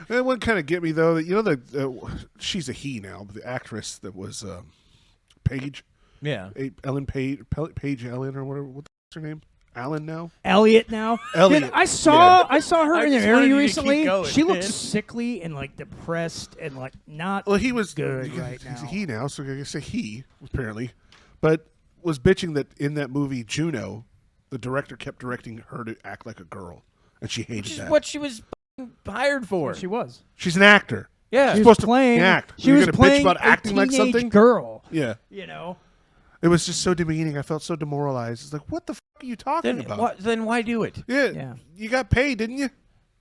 That one kind of get me though. You know she's a he now, but the actress that was Paige. Yeah. Ellen Page Ellen or whatever. What's her name? Alan now? Elliot now. Elliot. Dude, I saw her in an interview recently. Going, she looks sickly and like depressed and like not. Well, he was good right He's now. a he now, so I guess a he apparently, but was bitching that in that movie Juno, the director kept directing her to act like a girl, and she hated Which is that. what she was hired for. She was. She's an actor. Yeah. She's supposed to act. She You're was gonna playing bitch about acting a like teenage something. girl. Yeah. You know. It was just so demeaning. I felt so demoralized. It's like, what the fuck are you talking about? Then why do it? Yeah. You got paid, didn't you?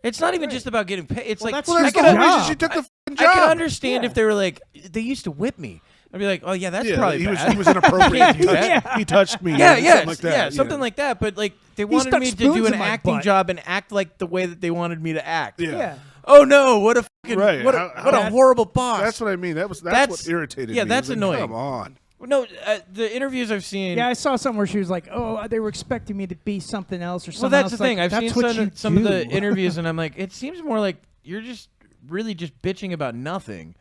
It's not even just about getting paid. It's like Well, that's the whole reason she took the fucking job. I can understand if they were like, they used to whip me. I'd be like, oh yeah, that's probably bad. He was inappropriate. He touched me. Something like that. Yeah, something like that. But like, they wanted me to do an acting job and act like the way that they wanted me to act. Yeah. Oh no! What a fucking what a horrible boss. That's what I mean. That's what irritated me. Yeah, that's annoying. Come on. No, the interviews I've seen. Yeah, I saw something where she was like, "Oh, they were expecting me to be something else or something." Well, that's else. the thing. Like, I've seen some of the interviews, and I'm like, it seems more like you're just really just bitching about nothing.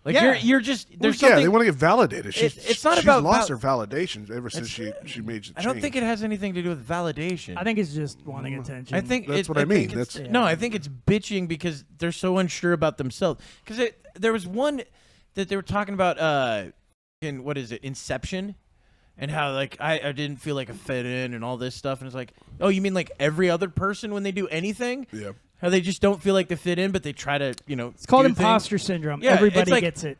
Like you're just there's something. Yeah, they want to get validated. It's not she's about lost her validation ever since she made the change. I don't think it has anything to do with validation. I think it's just wanting attention. I think that's what I mean. No, I think it's bitching because they're so unsure about themselves. Because there was one that they were talking about in what is it, Inception, and how like I didn't feel like I fit in and all this stuff, and it's like, oh, you mean like every other person when they do anything? Yeah. How they just don't feel like they fit in, but they try to, It's called imposter syndrome. Yeah, everybody like, gets it.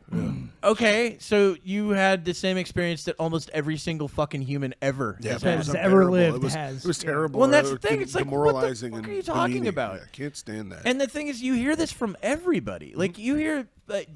Okay, so you had the same experience that almost every single fucking human ever has ever lived has. It was terrible. Well, and that's the thing. It's like, demoralizing. What the fuck are you talking about? I can't stand that. And the thing is, you hear this from everybody. Like, you hear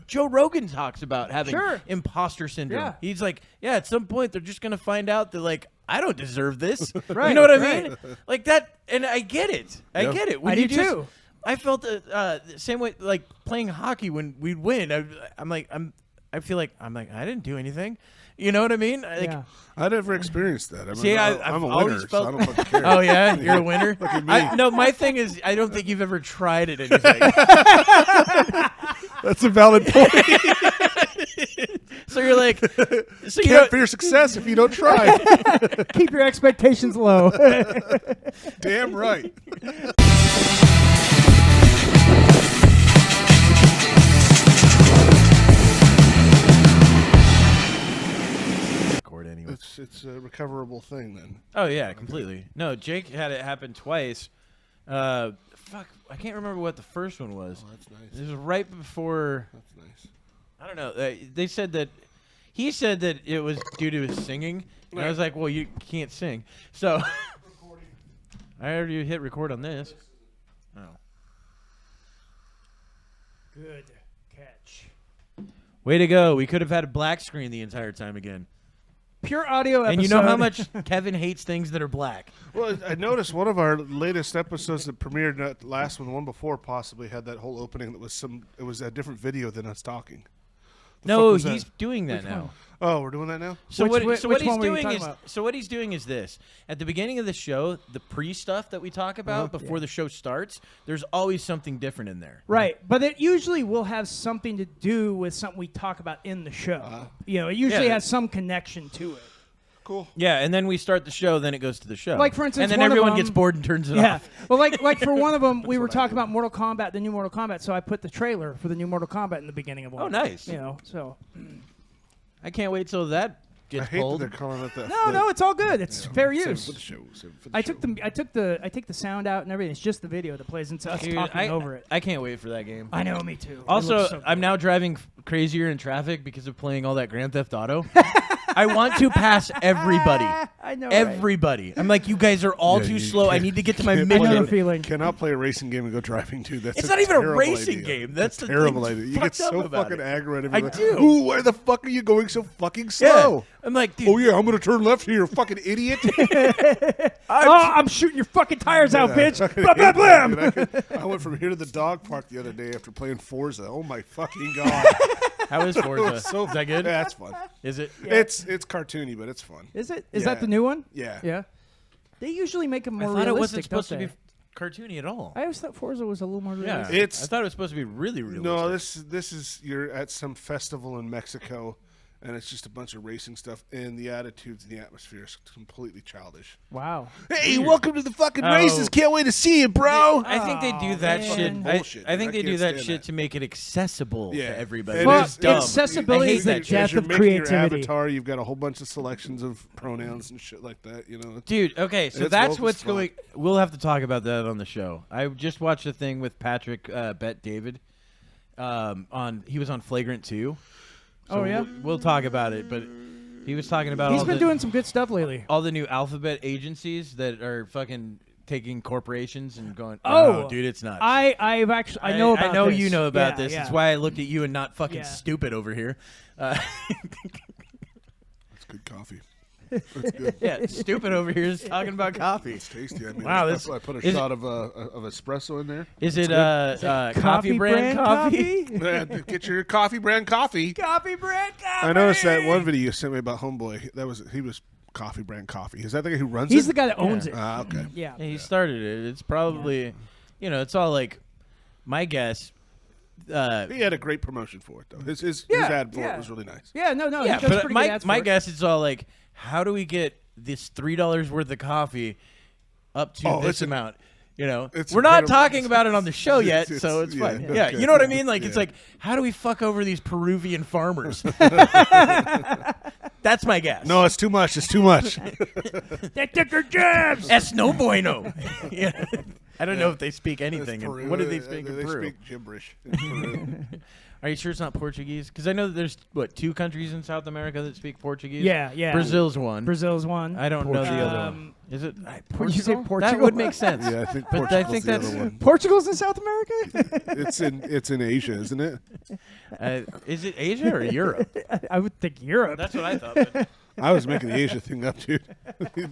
Joe Rogan talks about having imposter syndrome. Yeah. He's like, yeah, at some point, they're just going to find out that, like, I don't deserve this. Right, you know what I mean? Like that, and I get it. I get it. I do too. I felt the same way, like playing hockey when we'd win. I feel like I didn't do anything. You know what I mean? Like, I never experienced that. I mean, I'm a always winner, felt, so I don't fucking care. Oh yeah, you're a winner. Look at me. No, my thing is, I don't think you've ever tried at anything. That's a valid point. So you're like, you can't fear success if you don't try. Keep your expectations low. Damn right. It's a recoverable thing then. Oh yeah, completely. No, Jake had it happen twice. Fuck, I can't remember what the first one was. Oh, that's nice. It was right before. That's nice. I don't know. They said that he said that it was due to his singing, and I was like, well, you can't sing, so I already hit record on this. Oh. Good catch. Way to go! We could have had a black screen the entire time again. Pure audio episode. And you know how much Kevin hates things that are black. Well, I noticed one of our latest episodes that premiered, not the last one, the one before, possibly had that whole opening that was it was a different video than us talking. No, he's doing that now. Oh, we're doing that now? So what he's doing is this. At the beginning of the show, the pre-stuff that we talk about before the show starts, there's always something different in there. Right, but it usually will have something to do with something we talk about in the show. It usually has some connection to it. Cool. Yeah, and then we start the show, then it goes to the show. Like, for instance, and then one everyone of them, gets bored and turns it off. Well, like for one of them, we were talking about Mortal Kombat, the new Mortal Kombat, so I put the trailer for the new Mortal Kombat in the beginning of one. Oh, nice. So I can't wait till that gets I hate pulled. that they're calling it that. No, it's all good. It's fair use. For the show. I take the sound out and everything. It's just the video that plays into us talking over it. I can't wait for that game. I know, me too. Also, I'm now driving crazier in traffic because of playing all that Grand Theft Auto. I want to pass everybody. I know. Everybody. Right? I'm like, you guys are all too slow. I need to get to my I know the mission. feeling. Cannot play a racing game and go driving too. That's It's not even a idea. racing game. That's the terrible thing idea. You get so fucking aggravated. I like, do. Ooh, why the fuck are you going so fucking slow? Yeah. I'm like, dude. Oh yeah, I'm gonna turn left here, you fucking idiot. I'm shooting your fucking tires out, bitch. Blam, blam, blam. I went from here to the dog park the other day after playing Forza. Oh my fucking god. How is Forza? Is that good? Yeah, it's fun. Is it? Yeah. It's cartoony, but it's fun. Is it? Is that the new one? Yeah. Yeah. They usually make them more I thought realistic. it wasn't supposed to be. cartoony at all. I always thought Forza was a little more Yeah, realistic. It's- I thought it was supposed to be really realistic. No, this is you're at some festival in Mexico, and it's just a bunch of racing stuff, and the attitudes and the atmosphere is completely childish. Wow. Hey, welcome to the fucking Oh. races! Can't wait to see you, bro. I think they do that man. shit. Fucking bullshit, I think dude. they I do can't that stand shit that. to make it accessible Yeah. to everybody. It Well, is dumb. accessibility I hate is the that shit. As death you're of making your creativity. avatar, you've got a whole bunch of selections of pronouns and shit like that. You know, Dude, okay, so It's that's woke as what's fuck. going. We'll have to talk about that on the show. I just watched a thing with Patrick Bet David. He was on Flagrant 2. So Oh, yeah? we'll talk about it. But he was talking about He's all been the, doing some good stuff lately. all the new alphabet agencies that are fucking taking corporations and going. Oh, dude, it's nuts. I know about I know this. you know about Yeah, this. yeah. That's why I looked at you and not fucking Yeah. stupid over here. that's good coffee. That's good. Yeah, stupid over here is talking about coffee. It's tasty. I mean, Wow, I this- put a is it- shot of espresso in there. Is it Coffee coffee brand coffee? Get your coffee brand coffee. Coffee brand coffee. I noticed that one video you sent me about Homeboy. He was coffee brand coffee. Is that the guy who runs He's it? the guy that owns it. Ah, okay. Yeah. Yeah, he started it. It's probably, it's all like, my guess. He had a great promotion for it though. His Yeah, ad for yeah. it was really nice. Yeah, no, Yeah, he does but pretty good ads my for it. guess is all like, how do we get this $3 worth of coffee up to Oh, this it's a- amount? it's We're not incredible. talting about it on the show yet, It's- so it's yeah, fine. okay. Yeah, you know what I mean? Like, it's Yeah. like, how do we fuck over these Peruvian farmers? That's my guess. No, it's too much. It's too much. They took her jabs. Es no bueno. Yeah. I don't know if they speak anything. It's Peru. What do they speak in They Peru? speak gibberish. in Peru. Are you sure it's not Portuguese? Because I know that there's, 2 countries in South America that speak Portuguese? Yeah. Brazil's one. Brazil's one. I don't know the other one. Um, Is it Would you say That Portugal? would make sense. yeah, I think. But I Portugal's think the that's- other one. Portugal's in South America? It's in Asia, isn't it? Is it Asia or Europe? I would think Europe. That's what I thought. But I was making the Asia thing up, dude.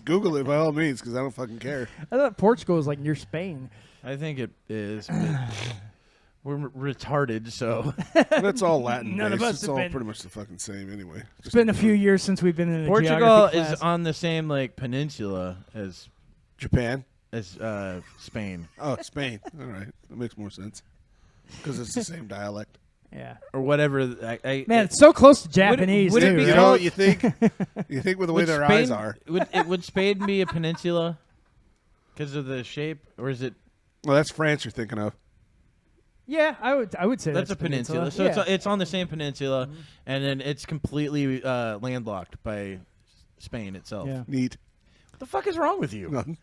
Google it by all means, because I don't fucking care. I thought Portugal was like near Spain. I think it is. But we're retarded, so. That's all Latin None of based. us It's have all been- pretty much the fucking same anyway. It's been a few years since we've been in a Portugal geography is class. on the same peninsula as Japan. Spain Oh, Spain. All right, that makes more sense because it's the same dialect. Yeah. or whatever. Man, it's so close to Japanese, would it too. be You right? know, called- you think with the way their eyes are. Would Spain be a peninsula because of the shape, or is it? Well, that's France you're thinking of. Yeah, I would say That's a peninsula. So Yeah. it's on the same peninsula, and then it's completely landlocked by Spain itself. Yeah. Neat. What the fuck is wrong with you? Nothing.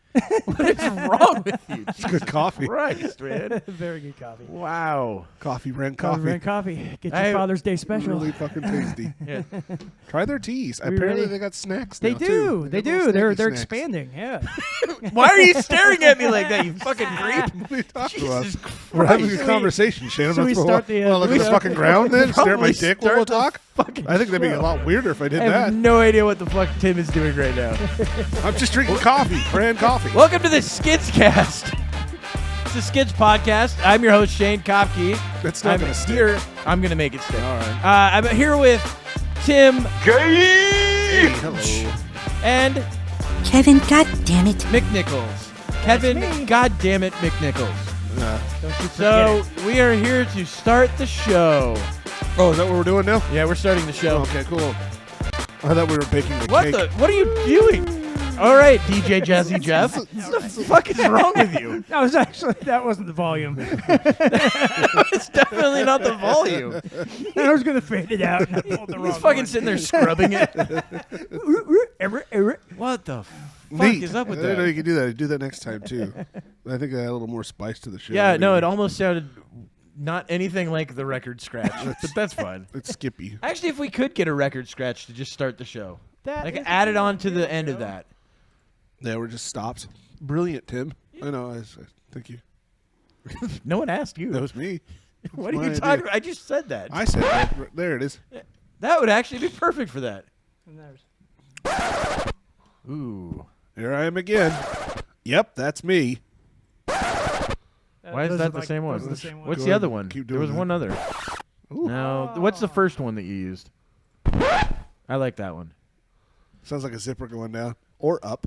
What is wrong with you? It's good coffee. Christ, man. Very good coffee. Wow. Coffee brand Coffee coffee. brand coffee. Get your I- Father's Day special. Really fucking tasty. Yeah. Try their teas. We Apparently really- they got snacks. They now, do. too. They got little do. They're snacky snacks. expanding. Yeah. Why are you staring at me like that, you fucking creep? What are you talking about? Jesus We're having a Christ. conversation, Shannon. so we start the, well, look at we the start- fucking ground then? Stare at my Probably dick while we'll start the talk? fucking I think that'd be a show. lot weirder if I did I have that. no idea what the fuck Tim is doing right now. I'm just drinking coffee. Brand coffee. Welcome to the Skids Cast. It's the Skids Podcast. I'm your host, Shane Kopke. That's not I'm gonna stick. here. I'm going to make it stick. All right. I'm here with Tim Hey, hello. and Kevin, goddammit. McNichols. Kevin, me. goddammit McNichols. Yeah. Don't you So forget we are here to start the show. Oh, is that what we're doing now? Yeah, we're starting the show. Oh, okay, cool. I thought we were baking the What cake. the? What are you doing? All right, DJ Jazzy Jeff. What the fuck is wrong with you? it. That wasn't the volume. It's definitely not the volume. I was gonna fade it out. And I pulled the wrong He's fucking one. sitting there scrubbing it. What the fuck Neat. is up with I didn't know you that? could do that. Do that next time too. I think I had a little more spice to the show. Yeah, no, maybe. it almost sounded not anything like the record scratch, but that's fine. It's Skippy. Actually, if we could get a record scratch to just start the show, That like is add it good. on to the There end you of go. that. Yeah, we're just stops. Brilliant, Tim. I know. Thank you. No one asked That you. was me. What are my you idea. talking about? I just said that. I said that. There it is. That would actually be perfect for that. And there's- Ooh. Here I am again. Yep, that's me. Why is those that are the like- same one? those are the same What's Go the ahead other and one? keep There doing was that. one other. Ooh. No. What's the first one that you used? I like that one. Sounds like a zipper going down or up.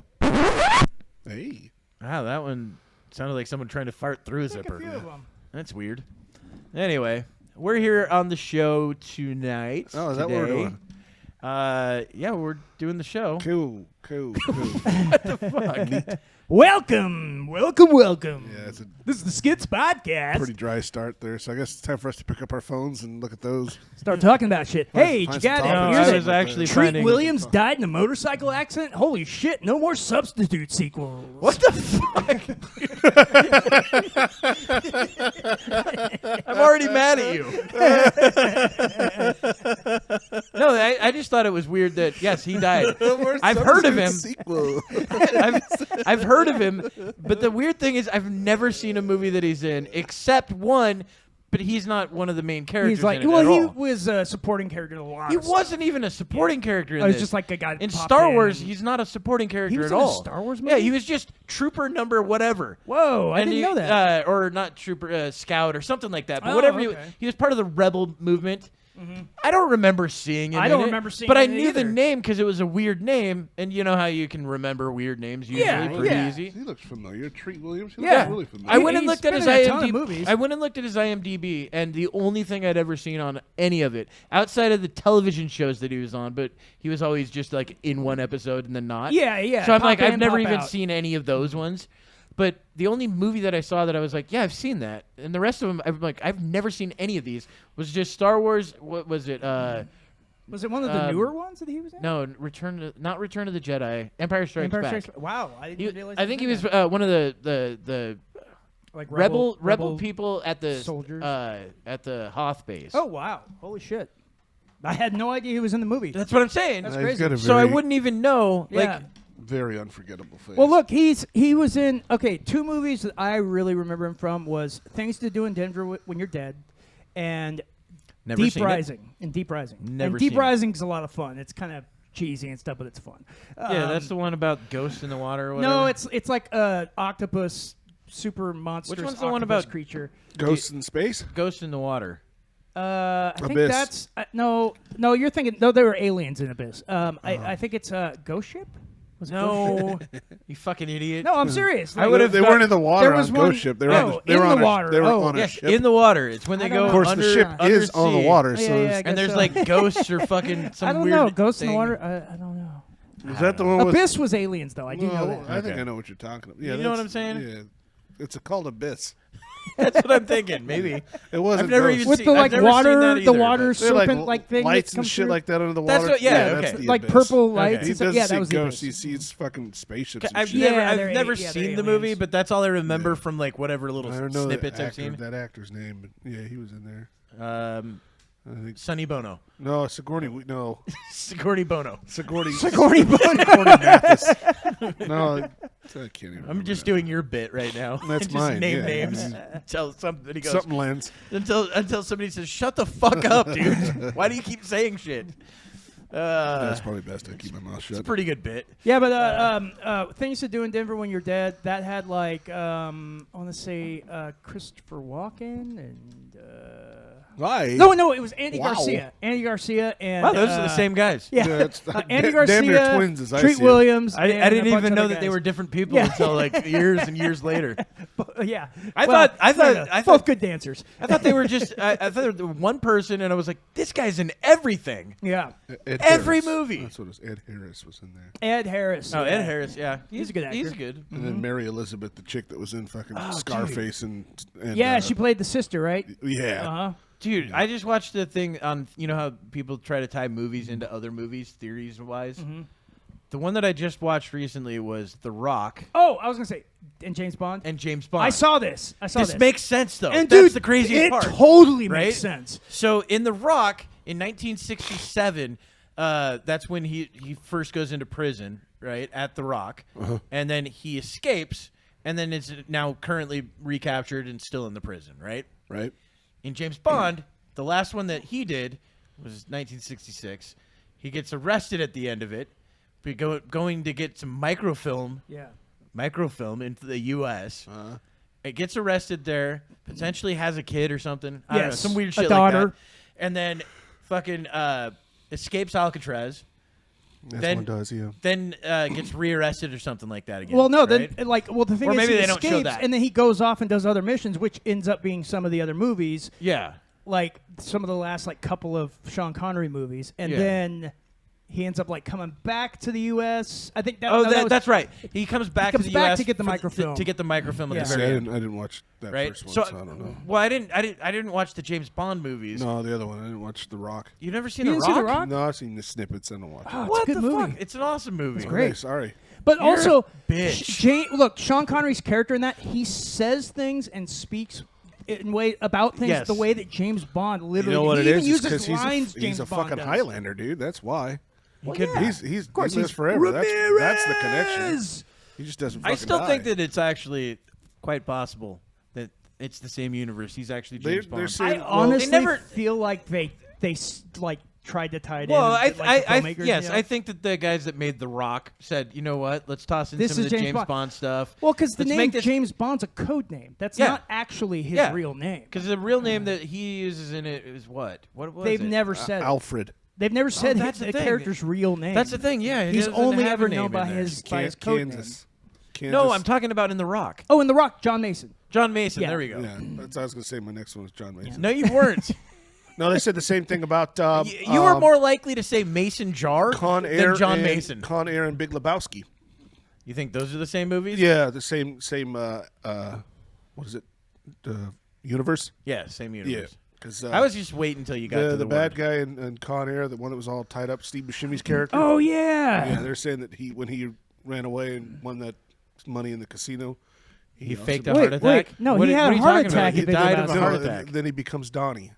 Hey. Wow, that one Sounded like someone trying to fart through a Took zipper. a few of them. That's weird. Anyway, we're here on the show tonight. Oh, is that what we're today. doing? Yeah, we're doing the show. Cool. What the fuck? Welcome. Yeah, it's a This is the Skids Podcast. pretty dry start there, so I guess it's time for us to pick up our phones and look at those. Start talking about shit. Hey, you find got some it. topics. Here's I it. was actually Treat finding Williams died in a motorcycle accident? Holy shit, no more Substitute sequels. What the fuck? I'm already mad at you. No, I just thought it was weird that yes, he died. I've heard of him. Sequel. I've heard of him, but the weird thing is I've never seen a movie that he's in except one, but he's not one of the main characters. He's like, in it well, at he all. was a supporting character in a lot He of stuff. wasn't even a supporting character in I was this. just like a guy that in popped Star in. Wars, he's not a supporting character He was at in a all. Star Wars Yeah, movie? he was just trooper number whatever. Whoa, I didn't know that. Or not trooper, scout or something like that. But Oh, whatever, okay. he was part of the rebel movement. I don't remember seeing him. I in don't it, remember seeing but I him knew the either. name because it was a weird name, and you know how you can remember weird names usually pretty yeah. easy. He looks familiar. Treat Williams. He Yeah. looks really familiar. I went and He's looked at his been in a ton of IMDb. movies. I went and looked at his IMDb, and the only thing I'd ever seen on any of it, outside of the television shows that he was on, but he was always just like in one episode and then not. Yeah. So I'm Pop like, I've in, never pop even out. seen any of those ones. But the only movie that I saw that I was like, yeah, I've seen that, and the rest of them, I'm like, I've never seen any of these. Was just Star Wars. What was it? Was it one of the newer ones that he was in? No, not Return of the Jedi. Empire Strikes Empire Back. Strikes. Wow, I didn't He- realize. I think he was did that. one of the like rebel people at the soldiers. at the Hoth base. Oh wow, holy shit! I had no idea he was in the movie. That's what I'm saying. That's He's crazy. got a So I very, wouldn't even know. Yeah. Like, very unforgettable face. Well, look, he was in two movies that I really remember him from was Things to Do in Denver When You're Dead, and never Deep seen it. Rising. And Deep Rising. Never and Deep seen it. Rising's a lot of fun. It's kind of cheesy and stuff, but it's fun. Yeah, that's the one about ghosts in the water or whatever. No, it's like a octopus, super monstrous one's the one octopus about- creature. Ghosts in Space. Ghosts in the water. I think Abyss. that's no. You're thinking no. There were aliens in Abyss. I think it's a Ghost Ship. Was it Ghost Ship? No, you fucking idiot. No, I'm serious. I would have They got- weren't in the water there on was Ghost one- Ship. They were no, on. They were in on the a, water. They were Oh. on a Yes, ship. in the water. It's when I they don't go know. Of course, under. the ship is on the undersea. water. Oh, So yeah, is- I And guess there's so. like ghosts or fucking some I don't weird know. Ghosts in thing. the water. I don't know. is that the one with? Abyss was aliens, though. I do know Well, that. I think Okay. I know what you're talking about. Yeah, You know what that's- I'm saying? Yeah, it's called Abyss. That's what I'm thinking. Maybe. It wasn't. I've never Ghosts. even With seen- the I've like never seen water, that the either, water but- They're like serpent like thing lights that and comes shit through? like that under the That's water. what- yeah, that's okay. the like Abyss. purple lights. Okay. He and stuff. does Yeah, see that was the ghosts. Abyss. He sees fucking spaceships. and I've shit. never, Yeah, I've they're never they're seen the movie, aliens. but that's all I remember Yeah. from like whatever little I don't know snippets that, I've seen. that actor's name, but yeah, he was in there. I think Sonny Bono, no, Sigourney. No, Sigourney Bono. Sigourney. Sigourney Bono. Sigourney Mathis. No, I can't even. I'm remember just that. doing your bit right now. That's just mine, Name yeah. names. Until somebody goes. something lands. Until somebody says, "Shut the fuck up, dude! Why do you keep saying shit?" That's probably best. I keep my mouth shut. It's a pretty good bit. Yeah, but Things to Do in Denver When You're Dead, that had like I want to say Christopher Walken and Why? no, it was Andy Wow. Garcia. Andy Garcia and Wow, those are the same guys. Yeah, it's Andy damn near Garcia, twins as I Treat see it. Williams. I and didn't a bunch even know other that they guys. were different people Yeah. until like years and years later. Yeah, I Well, thought both good dancers. I thought they were just I thought they were one person, and I was like, this guy's in everything. Yeah, Ed Every Harris. movie. That's what it was. Ed Harris was in there. Ed Harris. Oh, yeah. Ed Harris, yeah, He's a good actor. He's good. And then Mary Elizabeth, the chick that was in fucking Scarface and Yeah, she played the sister, right? Yeah. Uh-huh. Dude, I just watched the thing on, you know how people try to tie movies into other movies, theories-wise? Mm-hmm. The one that I just watched recently was The Rock Oh, I was gonna say, and James Bond. and James Bond. I saw this. This makes sense, though. and That's dude, the craziest it part. totally right? makes sense. So in The Rock, in 1967, that's when he first goes into prison, right, at The Rock. And then he escapes, and then is now currently recaptured and still in the prison, right? Right. In James Bond, the last one that he did was 1966. He gets arrested at the end of it, going to get some microfilm into the U.S. It gets arrested there, potentially has a kid or something. I don't know, Yes, some weird a shit like daughter. that. And then fucking escapes Alcatraz, then one does, yeah. Then gets rearrested or something like that again. Well, no, right? then the thing Or is, maybe he they don't show escapes, that. and then he goes off and does other missions, which ends up being some of the other movies, Yeah. like some of the last couple of Sean Connery movies, and Yeah. then he ends up coming back to the U.S. I think that. Oh, no, that was, that's right. He comes back comes to the back U.S. to get the for microfilm. to get the microfilm Yeah. at the See, very I end. didn't watch that Right. first one, So, so I don't know. well, I didn't watch the James Bond movies. No, the other one. I didn't watch The Rock. You've never seen You The didn't see The Rock? Rock? No, I've seen the snippets. I don't watch it. Oh, What it's a good the movie. fuck? It's an awesome movie. It's great. Okay, sorry. But You're also, a bitch. Look, Sean Connery's character in that, he says things and speaks in way about things Yes. the way that James Bond You literally. know what he it even is? uses Because lines he's James a Bond fucking does. Highlander, dude. That's why. Well, yeah. He lives he's forever. That's the connection. Ramirez! He just doesn't. I Fucking still die. think that it's actually quite possible that it's the same universe. He's actually James They're Bond. saying- I Well, honestly never- feel like they tried to tie it Well, in. the filmmakers, yes, you know? I think that the guys that made The Rock said, you know what, let's toss in This some is of the James James Bond. Bond stuff. Well, because the Let's name make this- James Bond's a code name. That's Yeah. not actually his Yeah. real name. Because the real name that he uses in it is what? What was They've it? never said it. Alfred. They've never said that's the the thing. character's real name. That's the thing, yeah. he He's doesn't only have a ever name known in by there. his code name. Kansas. No, I'm talking about in The Rock. Oh, in The Rock, John Mason. John Mason, Yeah. there we go. Yeah, that's what I was going to say. My next one was John Mason. No, you weren't. No, they said the same thing about You were more likely to say Mason Jar Con Air than John and Mason. Con Air and Big Lebowski. You think those are the same movies? Yeah, the same. What is it? Universe. Yeah, same Yeah, universe. because I was just waiting until you got to the the bad word. guy in Con Air, the one that was all tied up, Steve Buscemi's character. Oh, yeah. Yeah, they're saying that when he ran away and won that money in the casino, He also faked a died. heart Wait, attack. no, What he are- had what a are you heart talking about? attack He in Big died of a Lebowski. heart No, attack. then he becomes Donnie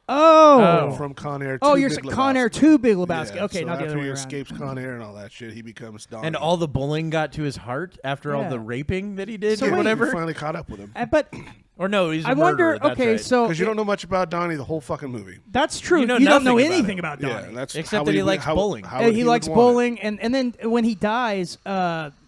Oh. from Con Air. Oh, to you're Big saying Con Lebowski. Air 2 Big Lebowski. Yeah, Okay, so not the after other way he around. escapes Con Air and all that shit, he becomes Donnie. And all the bullying got to his heart after all Yeah. the raping that he did So or wait, whatever? He finally caught up with him. But Or no, he's a I wonder, murderer, that's okay, right. so Because you don't know much about Donnie the whole fucking movie. that's true. You know don't know nothing about anything him. about Yeah, Donnie. and that's Except how that he would- likes how- bowling. how would He would likes want it. bowling, and then when he dies,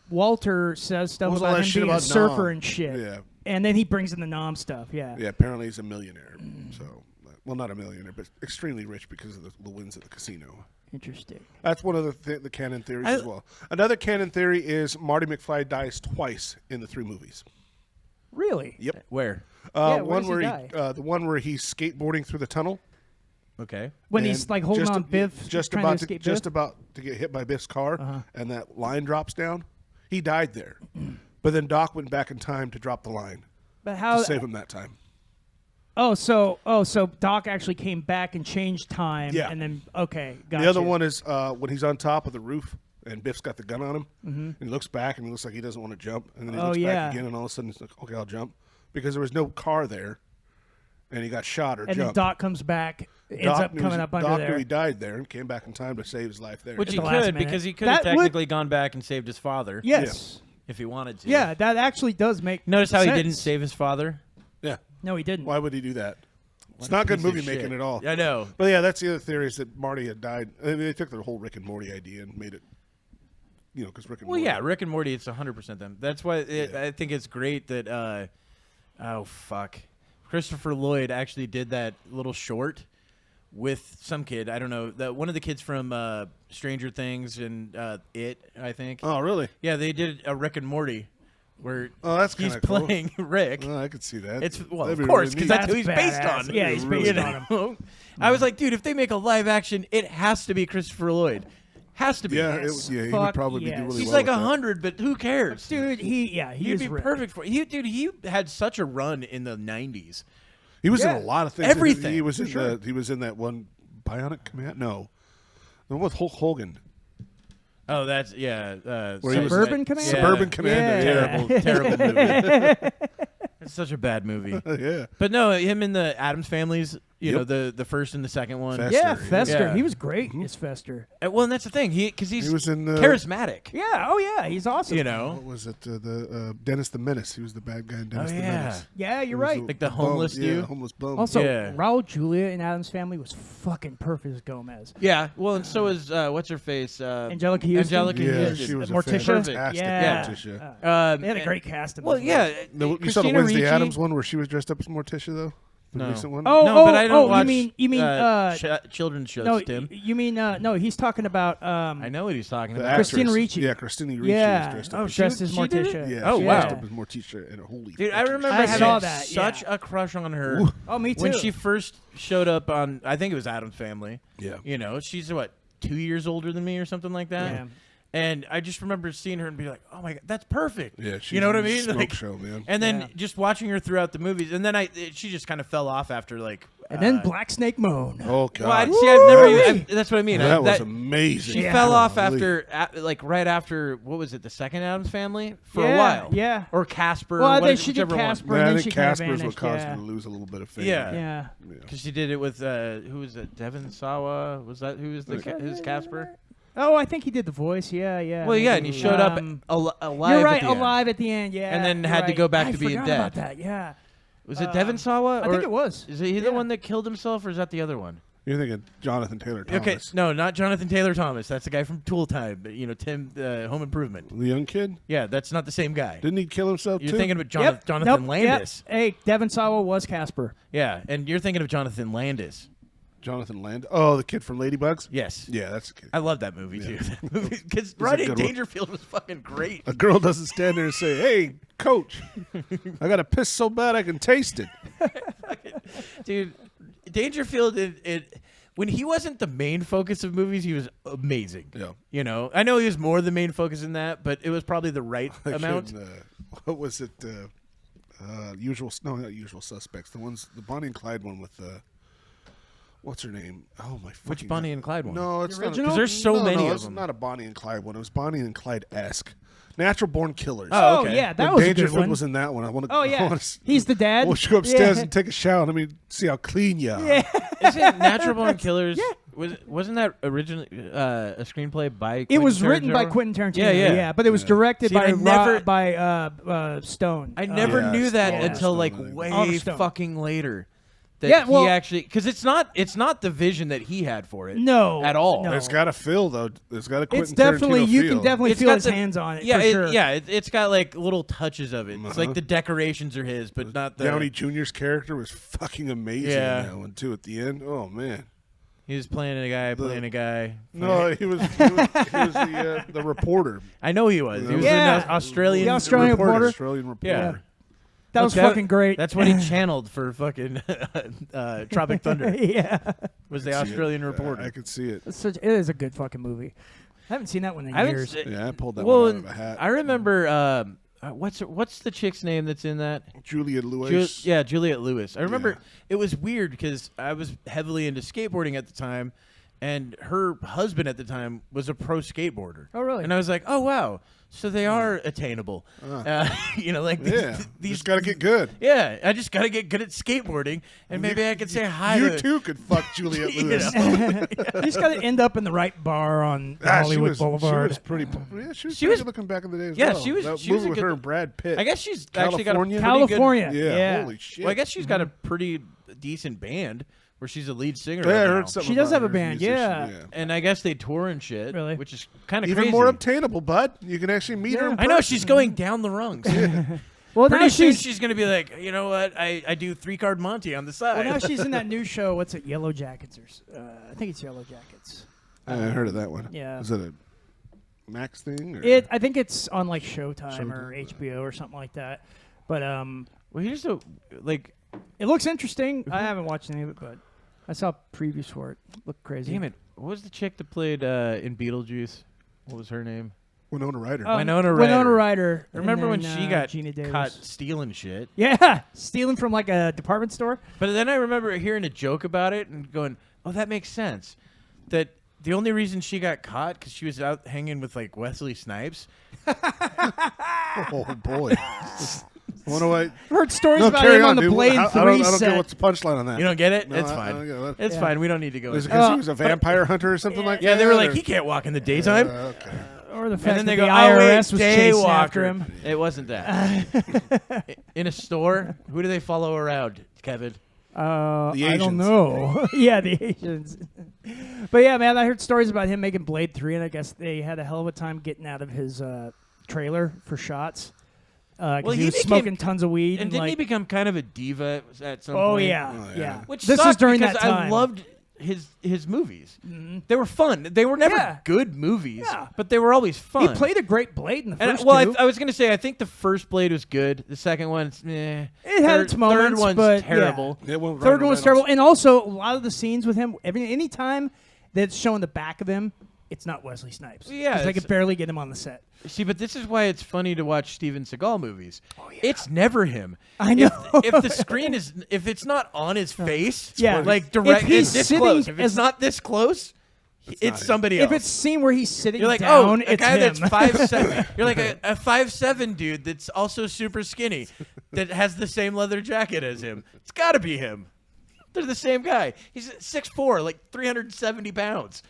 Walter says stuff What was all about that him shit being a about surfer Nom? and shit. Yeah. And then he brings in the Nom stuff. Yeah. Yeah, apparently he's a millionaire. So, well, not a millionaire, but extremely rich because of the wins at the casino. Interesting. That's one of the canon theories as well. Another canon theory is Marty McFly dies twice in the 3 movies. Really? Yep. Where? Yeah, where one does he where die? the one where he's skateboarding through the tunnel. Okay. When and he's like holding just on Biff, just trying about to escape just Biff? about to get hit by Biff's car, Uh-huh. and that line drops down. He died there, but then Doc went back in time to drop the line But how? to save him that time. So Doc actually came back and changed time. Yeah. And then gotcha. The other one is when he's on top of the roof and Biff's got the gun on him, and he looks back and he looks like he doesn't want to jump, and then he Oh, looks yeah. back again, and all of a sudden he's like, "Okay, I'll jump," because there was no car there, and he got shot or And then jumped. Doc comes back, ends Doc up knew coming he- up under Doc there. knew he died there and came back in time to save his life there. Which At he the last could minute. because he could have That would- technically gone back and saved his father Yes. if he wanted to. Yeah, that actually does make Notice how sense. he didn't save his father? yeah. No, he didn't. Why would he do that? It's What a not good piece of movie making shit. at all. I know. But yeah, that's the other theory is that Marty had died. I mean, they took their whole Rick and Morty idea and made it, because Rick and Well, Morty. yeah, Rick and Morty, it's 100% them. That's why I think it's great that, Christopher Lloyd actually did that little short with some kid. I don't know. One of the kids from Stranger Things and It, I think. Oh, really? Yeah, they did a Rick and Morty where Oh, that's he's kinda cool. playing Rick. Oh, I could see that. It's well, That'd of be course, really because neat. that's who he's based badass. on. Yeah, he's Really based neat. on him. I was like, dude, if they make a live action, it has to be Christopher Lloyd. Has to be. Yeah, Yes. he would Fuck probably yes. be really He's well like with that. 100, but who cares? Dude, he He'd is be Rick. perfect for he had such a run in the 90s. He was Yeah. in a lot of things. Everything, He was for in sure. he was in that one Bionic Command. No, the one with Hulk Hogan. Oh, that's Where he was- Suburban Command? Suburban Commander. Yeah. Terrible movie. It's such a bad movie. Yeah. But no, him in the Addams Families, Yep. the first and the second one. Fester. Yeah, Fester. Yeah. He was great as Fester. Well, and that's the thing. Because he's He was in charismatic. Yeah, oh yeah, he's awesome. You know? What was it? The Dennis the Menace. He was the bad guy in Dennis the yeah. Menace. Yeah, you're He was right. Like the bum. homeless Yeah, dude? homeless bum. Also, Yeah. Raul Julia in Adam's Family was fucking perfect as Gomez. Yeah. Well, and so is what's her face? Angelica Houston. Angelica yeah, Houston. she was Morticia? a fantastic Yeah. Morticia. They had a great cast. In Well, those yeah. movies. You saw the Christina Wednesday Ricci. Addams one where she was dressed up as Morticia, though? The No. recent one? No, but I don't watch. you mean children's shows, no, Tim. you mean no, he's talking about I know what he's talking The about. Christina actress. Ricci. Yeah, Christina Ricci Yeah. is dressed Oh, up. dressed as she did it? Morticia. Yeah, Oh, she wow. dressed up as Morticia and a holy. Dude, I fucking remember I having saw that, such yeah. a crush on her. Ooh. Oh, me too. When she first showed up on, I think it was Addams Family. Yeah. You know, she's what, 2 years older than me or something like that. Yeah. And I just remember seeing her and be like, "Oh my god, that's perfect." Yeah, she's you know what I in the mean? Smoke Like, show, man. and then Yeah. just watching her throughout the movies, and then she just kind of fell off after like. And then Black Snake Moan. Oh god, Well, I've never. That's what I mean. that was amazing. She Yeah. fell off Golly. after, like right after what was it, the second Addams Family for a Yeah, while? yeah. Or Casper. Well, I what think is- she did whichever one. Casper. Yeah, and I then think she kind of Casper's what vanished, caused yeah. her to lose a little bit of fame. Yeah. Yeah. Because she did it with who was it? Devon Sawa? Was that who was his Casper? Oh, I think he did the voice. Yeah, yeah. Well, yeah, and he showed up alive. You're right, at the end. alive at the end. Yeah, And then you're had to right. go back I to being forgot dead. About that, yeah. Was it Devon Sawa? I think it was. Is he the one that killed himself, or is that the other one? You're thinking Jonathan Taylor Thomas. Okay, no, not Jonathan Taylor Thomas. That's the guy from Tool Time. You know, Tim, Home Improvement. The young kid? Yeah, that's not the same guy. Didn't he kill himself You're too? thinking of Yep. Jonathan Nope. Landis. Yep. Hey, Devon Sawa was Casper. Yeah, and you're thinking of Jonathan Landis. Jonathan Land. Oh, the kid from Ladybugs? Yes. Yeah, that's the kid. I love that movie, too. Because a Rodney good one. Dangerfield was fucking great. A girl doesn't stand there and say, "Hey, coach, I got to piss so bad I can taste it." Dude, Dangerfield, when he wasn't the main focus of movies, he was amazing. Yeah. You know, I know he was more the main focus in that, but it was probably the right amount. What was it? Not Usual Suspects. The Bonnie and Clyde one with what's her name? Oh my! Which Bonnie and Clyde one? No, it's not. original? Because there's so many of It's them. not a Bonnie and Clyde one. It was Bonnie and Clyde-esque. Natural Born Killers. Oh, Oh, okay. yeah, that When was a good Dangerfield one. was in that one. I want to. Oh, yeah. He's the dad. We'll go upstairs Yeah. and take a shower. Let me see how clean you are. Yeah. Isn't Natural Born Killers? Wasn't that originally a screenplay by? It Quentin was written by Tarantino? Quentin Tarantino. Yeah, yeah. But it was directed See, by I never- Stone. I never Yeah, knew that Oliver until like Stone, I think. way Oliver Stone. fucking later. That Yeah, well- he actually, because it's not the vision that he had for it. No, at all. no. There's got a feel though. There's got a Quentin It's definitely Tarantino you feel. can definitely It's feel got his the- hands on it. Yeah, for sure. it's got like little touches of it. It's like the decorations are his, but not the. Downey Jr.'s character was fucking amazing Yeah. in that one too. At the end, oh man. He was playing a guy, playing a guy. No, he was the reporter. I know he was. He was Yeah. an Australian. The Australian reporter. Australian reporter. Yeah. That was Look, fucking great. That's what he channeled for fucking Tropic Thunder. yeah. Was the See it. Australian reporter. I could see it. It is a good fucking movie. I haven't seen that one in I haven't years. Yeah, I pulled that well, one out of a hat. I remember. What's the chick's name that's in that? Juliette Lewis. Juliette Lewis. I remember Yeah. it was weird because I was heavily into skateboarding at the time, and her husband at the time was a pro skateboarder. Oh, really? And I was like, oh wow, so they are attainable. You know, like Yeah, these just got to get good. Yeah, I just got to get good at skateboarding, and maybe I could say hi. You to, too could fuck Juliette you Lewis. know? You just got to end up in the right bar on Ah, Hollywood Boulevard. She was pretty. Yeah, she was She pretty was- good looking back in the day as yeah, well. she was- That she was movie a with good- her and Brad Pitt. I guess she's actually got a pretty California. Good, Yeah, holy shit. well, I guess she's got a pretty decent band where she's a lead singer. Yeah, I right heard now. something. She does about have a her band, musician, yeah. And I guess they tour and shit, Really? which is kind of Even crazy. more obtainable, bud. You can actually meet her. In I know person. she's going down the rungs. Well, Pretty now soon she's she's gonna be like, you know what? I do 3-card Monty on the side. well, now she's in that new show. What's it? Yellow Jackets or I think it's Yellow Jackets. I heard of that one. Yeah. Is it a Max thing? Or? I think it's on like Showtime or HBO or something like that. But well, here's a like. it looks interesting. I haven't watched any of it, but I saw previews for it. Looked crazy. Damn it! What was the chick that played in Beetlejuice? What was her name? Winona Ryder. Winona Winona Ryder. Ryder. I remember when and then, she got Gina Davis. caught stealing shit. Yeah, stealing from like a department store. But then I remember hearing a joke about it and going, "Oh, that makes sense." That the only reason she got caught because she was out hanging with like Wesley Snipes. Oh boy. Wonder why. I've heard stories No, about carry him on, on the dude. Blade I 3 don't get set. what's the punchline on that. You don't get it? No, it's I fine. don't get it. It's Yeah. fine. We don't need to go. Is it into because he was a vampire hunter or something like that? Yeah, they were like, or- he can't walk in the daytime. Okay. Or the And fact then that they the go, IRS oh, was wait, chasing after Daywalker. him. It wasn't that. In a store, who do they follow around, Kevin? The I don't Asians. know. Yeah, the Asians. But yeah, man, I heard stories about him making Blade 3, and I guess they had a hell of a time getting out of his trailer for shots. 'cause he he was became- smoking tons of weed. And didn't he become kind of a diva at some Oh point? yeah. Which this sucked was during because that time. I loved his movies. They were fun. They were never Yeah. good movies, Yeah. but they were always fun. He played a great Blade in the And first well, two. I was gonna say I think the first Blade was good. The second one's eh. It had its moments, Third one's but terrible. Yeah, well, Third Ryan one was Reynolds. terrible, and also a lot of the scenes with him. Any time that's showing the back of him, it's not Wesley Snipes. Yeah, 'Cause they it's- could barely get him on the set. See, but this is why it's funny to watch Steven Seagal movies. Oh, yeah. It's never him. I know. If the screen is, if it's not on his face, Yeah. like direct, If he's it's this sitting close. If it's as- not this close, it's somebody else. If it's seen where he's sitting You're like, down, oh, a it's guy him. that's 5'7". You're like a 5'7" dude that's also super skinny, that has the same leather jacket as him. It's got to be him. They're the same guy. He's 6'4", like 370 pounds.